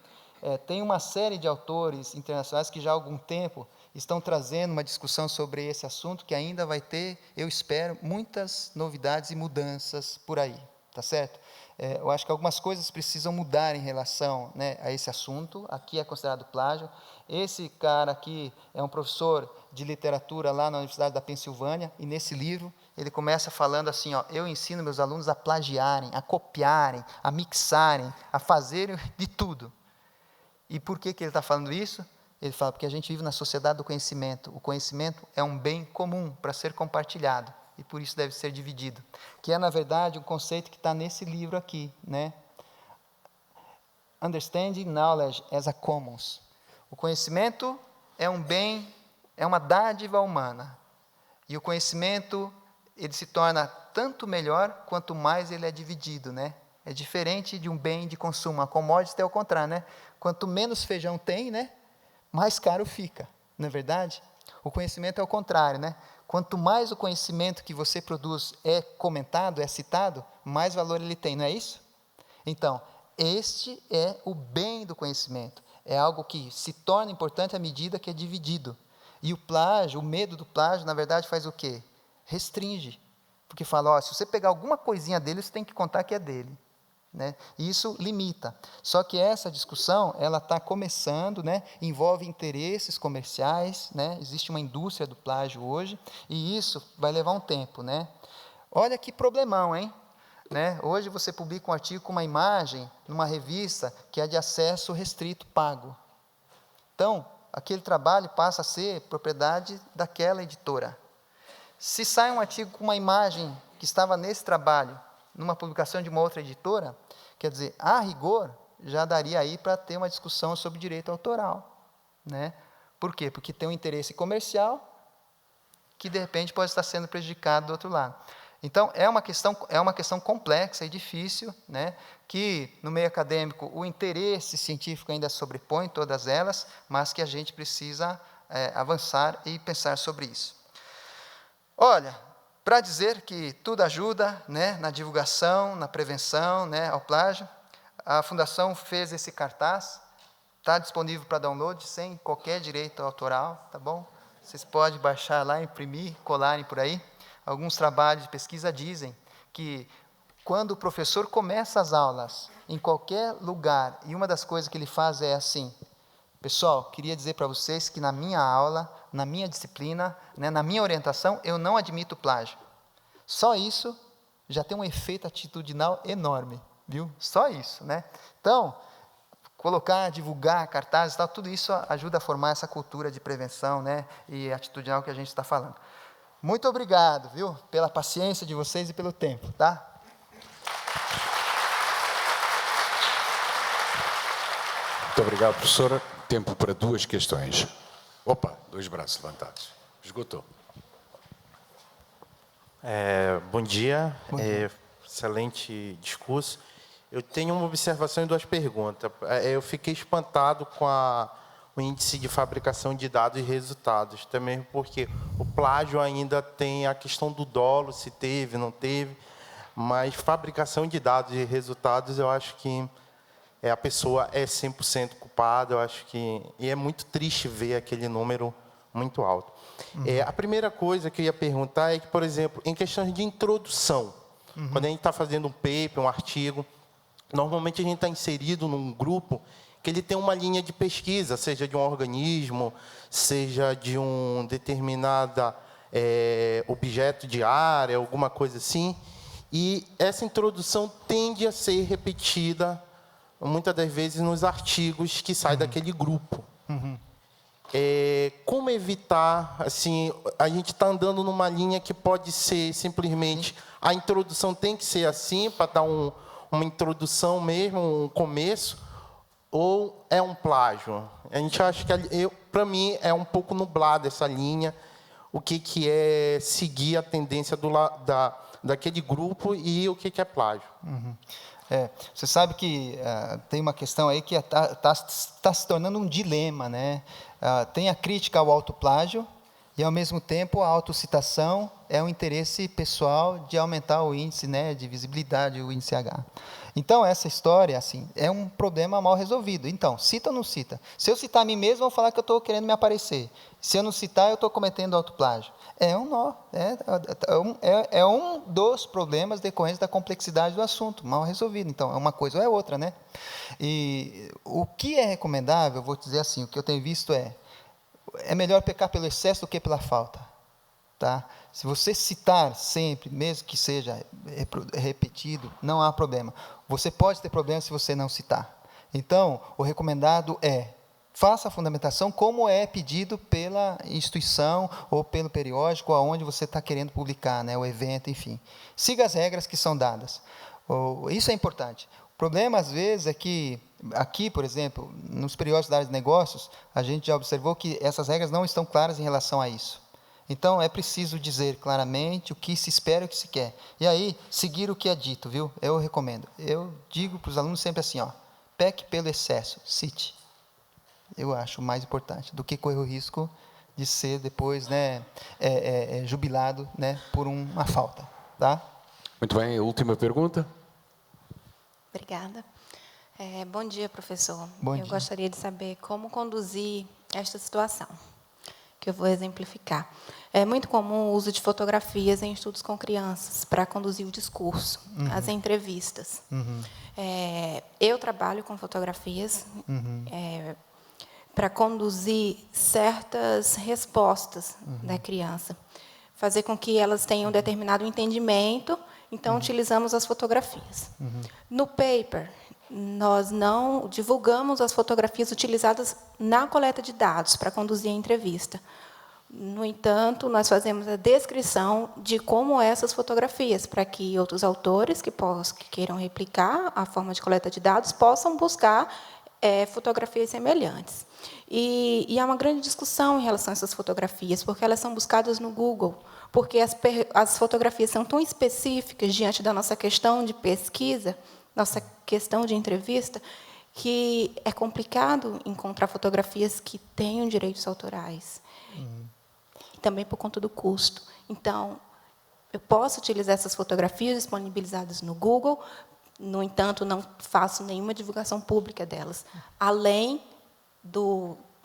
Tem uma série de autores internacionais que já há algum tempo estão trazendo uma discussão sobre esse assunto, que ainda vai ter, eu espero, muitas novidades e mudanças por aí, tá certo? Eu acho que algumas coisas precisam mudar em relação, né, a esse assunto. Aqui é considerado plágio. Esse cara aqui é um professor de literatura lá na Universidade da Pensilvânia, e nesse livro ele começa falando assim, ó, eu ensino meus alunos a plagiarem, a copiarem, a mixarem, a fazerem de tudo. E por que ele está falando isso? Ele fala, porque a gente vive na sociedade do conhecimento. O conhecimento é um bem comum para ser compartilhado, e por isso deve ser dividido. Que é, na verdade, um conceito que está nesse livro aqui, né? Understanding Knowledge as a Commons. O conhecimento é um bem, é uma dádiva humana. E o conhecimento, ele se torna tanto melhor, quanto mais ele é dividido, né? É diferente de um bem de consumo. A commodity é o contrário, né? Quanto menos feijão tem, né, mais caro fica, não é verdade? O conhecimento é o contrário, né? Quanto mais o conhecimento que você produz é comentado, é citado, mais valor ele tem, não é isso? Então, este é o bem do conhecimento. É algo que se torna importante à medida que é dividido. E o plágio, o medo do plágio, na verdade, faz o quê? Restringe. Porque fala, ó, se você pegar alguma coisinha dele, você tem que contar que é dele, né? E isso limita. Só que essa discussão, ela está começando, né? Envolve interesses comerciais, né? Existe uma indústria do plágio hoje, e isso vai levar um tempo, né? Olha que problemão, hein? Né? Hoje você publica um artigo com uma imagem numa revista que é de acesso restrito, pago. Então, aquele trabalho passa a ser propriedade daquela editora. Se sai um artigo com uma imagem que estava nesse trabalho, numa publicação de uma outra editora, quer dizer, a rigor, já daria aí para ter uma discussão sobre direito autoral, né? Por quê? Porque tem um interesse comercial que, de repente, pode estar sendo prejudicado do outro lado. Então, é uma questão complexa e difícil, né? Que, no meio acadêmico, o interesse científico ainda sobrepõe todas elas, mas que a gente precisa avançar e pensar sobre isso. Olha, para dizer que tudo ajuda, né, na divulgação, na prevenção, né, ao plágio, a Fundação fez esse cartaz, está disponível para download, sem qualquer direito autoral, tá bom? Vocês podem baixar lá, imprimir, colarem por aí. Alguns trabalhos de pesquisa dizem que, quando o professor começa as aulas, em qualquer lugar, e uma das coisas que ele faz é assim, pessoal, queria dizer para vocês que na minha aula, na minha disciplina, né, na minha orientação, eu não admito plágio. Só isso já tem um efeito atitudinal enorme, viu? Só isso, né? Então, colocar, divulgar cartazes e tal, tudo isso ajuda a formar essa cultura de prevenção, né, e atitudinal que a gente está falando. Muito obrigado, viu, pela paciência de vocês e pelo tempo, tá? Muito obrigado, professora. Tempo para 2 questões. Opa, 2 braços levantados. Esgotou. Bom dia. Excelente discurso. Eu tenho uma observação e 2 perguntas. Eu fiquei espantado com o índice de fabricação de dados e resultados, também porque o plágio ainda tem a questão do dolo, se teve, não teve, mas fabricação de dados e resultados, eu acho que a pessoa é 100% culpada, eu acho que... E é muito triste ver aquele número muito alto. A primeira coisa que eu ia perguntar é que, por exemplo, em questões de introdução, quando a gente está fazendo um paper, um artigo, normalmente a gente está inserido num grupo que ele tem uma linha de pesquisa, seja de um organismo, seja de um determinado objeto de área, alguma coisa assim, e essa introdução tende a ser repetida, muitas das vezes, nos artigos que saem daquele grupo. Como evitar, assim, a gente está andando numa linha que pode ser simplesmente, a introdução tem que ser assim, para dar uma introdução mesmo, um começo, ou é um plágio? A gente acha que, para mim, é um pouco nublada essa linha, o que é seguir a tendência daquele grupo e o que é plágio. Você sabe que tem uma questão aí que está se tornando um dilema, né? Tem a crítica ao autoplágio e, ao mesmo tempo, a autocitação é um interesse pessoal de aumentar o índice, né, de visibilidade, o índice H. Então, essa história, assim, é um problema mal resolvido. Então, cita ou não cita? Se eu citar a mim mesmo, vão falar que eu estou querendo me aparecer. Se eu não citar, eu estou cometendo autoplágio. É um nó. É um dos problemas decorrentes da complexidade do assunto, mal resolvido. Então, é uma coisa ou é outra, né? E o que é recomendável, vou dizer assim, o que eu tenho visto é melhor pecar pelo excesso do que pela falta. Tá? Se você citar sempre, mesmo que seja repetido, não há problema. Você pode ter problema se você não citar. Então, o recomendado faça a fundamentação como é pedido pela instituição ou pelo periódico aonde você está querendo publicar, né, o evento, enfim. Siga as regras que são dadas. Isso é importante. O problema, às vezes, é que, aqui, por exemplo, nos periódicos da área de negócios, a gente já observou que essas regras não estão claras em relação a isso. Então, é preciso dizer claramente o que se espera e o que se quer. E aí, seguir o que é dito, viu? Eu recomendo. Eu digo para os alunos sempre assim, peque pelo excesso, cite. Eu acho mais importante do que correr o risco de ser depois, né, jubilado, né, por uma falta. Tá? Muito bem, a última pergunta. Obrigada. Bom dia, professor. Bom dia. Eu gostaria de saber como conduzir esta situação, que eu vou exemplificar. É muito comum o uso de fotografias em estudos com crianças para conduzir o discurso, as entrevistas. Eu trabalho com fotografias para conduzir certas respostas da criança, fazer com que elas tenham um determinado entendimento, então utilizamos as fotografias. No paper, nós não divulgamos as fotografias utilizadas na coleta de dados para conduzir a entrevista. No entanto, nós fazemos a descrição de como essas fotografias, para que outros autores que queiram replicar a forma de coleta de dados possam buscar fotografias semelhantes. E há uma grande discussão em relação a essas fotografias, porque elas são buscadas no Google, porque as fotografias são tão específicas diante da nossa questão de pesquisa, nossa questão de entrevista, que é complicado encontrar fotografias que tenham direitos autorais. E também por conta do custo. Então, eu posso utilizar essas fotografias disponibilizadas no Google, no entanto, não faço nenhuma divulgação pública delas, além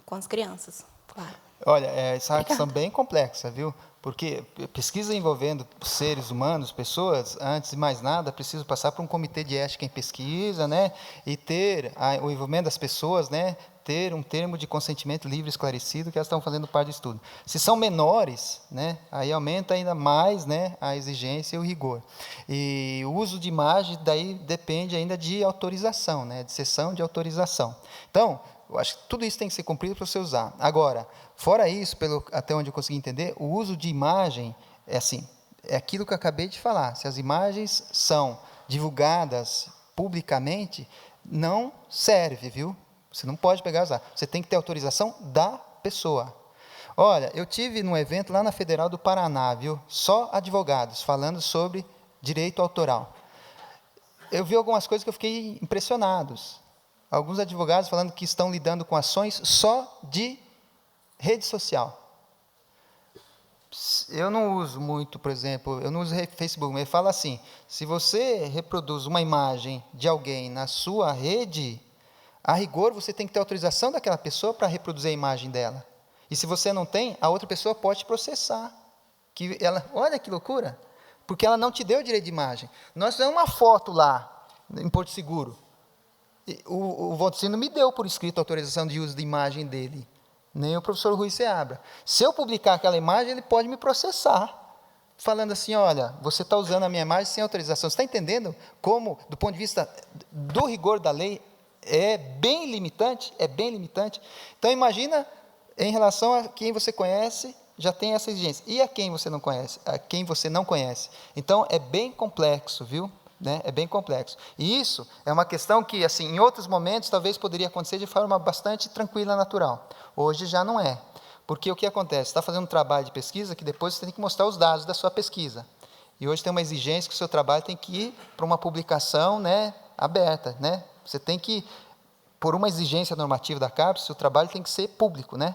com as crianças, claro. Olha, essa é uma questão bem complexa, viu? Porque pesquisa envolvendo seres humanos, pessoas, antes de mais nada, preciso passar por um comitê de ética em pesquisa, né? E ter o envolvimento das pessoas, né? ter um termo de consentimento livre e esclarecido que elas estão fazendo parte do estudo. Se são menores, né, aí aumenta ainda mais, né, a exigência e o rigor. E o uso de imagem daí depende ainda de autorização, né, de sessão de autorização. Então, eu acho que tudo isso tem que ser cumprido para você usar. Agora, fora isso, até onde eu consegui entender, o uso de imagem é assim, é aquilo que eu acabei de falar. Se as imagens são divulgadas publicamente, não serve, viu? Você não pode pegar e usar. Você tem que ter autorização da pessoa. Olha, eu tive num evento lá na Federal do Paraná, viu? Só advogados falando sobre direito autoral. Eu vi algumas coisas que eu fiquei impressionado. Alguns advogados falando que estão lidando com ações só de rede social. Eu não uso muito, por exemplo, eu não uso Facebook, mas ele fala assim, se você reproduz uma imagem de alguém na sua rede, a rigor você tem que ter autorização daquela pessoa para reproduzir a imagem dela. E se você não tem, a outra pessoa pode te processar. Olha que loucura, porque ela não te deu o direito de imagem. Nós fizemos uma foto lá, em Porto Seguro. O Valdecino me deu por escrito a autorização de uso de imagem dele. Nem o professor Rui Seabra. Se eu publicar aquela imagem, ele pode me processar, falando assim, olha, você está usando a minha imagem sem autorização. Você está entendendo como, do ponto de vista do rigor da lei, é bem limitante? É bem limitante. Então, imagina, em relação a quem você conhece, já tem essa exigência. E a quem você não conhece? A quem você não conhece. Então, é bem complexo, viu? Né? É bem complexo. E isso é uma questão que, assim, em outros momentos, talvez poderia acontecer de forma bastante tranquila e natural. Hoje já não é. Porque o que acontece? Você está fazendo um trabalho de pesquisa que depois você tem que mostrar os dados da sua pesquisa. E hoje tem uma exigência que o seu trabalho tem que ir para uma publicação, né, aberta. Né? Você tem que, por uma exigência normativa da CAPES, o seu trabalho tem que ser público. Né?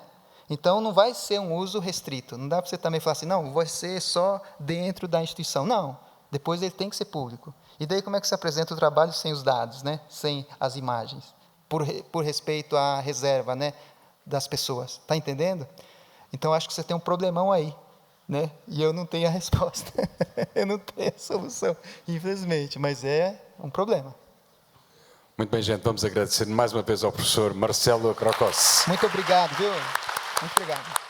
Então, não vai ser um uso restrito. Não dá para você também falar assim, não, vai ser só dentro da instituição. Não. Depois ele tem que ser público. E daí como é que se apresenta o trabalho sem os dados, né? Sem as imagens? Por respeito à reserva, né, das pessoas. Está entendendo? Então, acho que você tem um problemão aí. Né? E eu não tenho a resposta. Eu não tenho a solução, infelizmente. Mas é um problema. Muito bem, gente. Vamos agradecer mais uma vez ao professor Marcelo Crocossi. Muito obrigado, viu? Muito obrigado.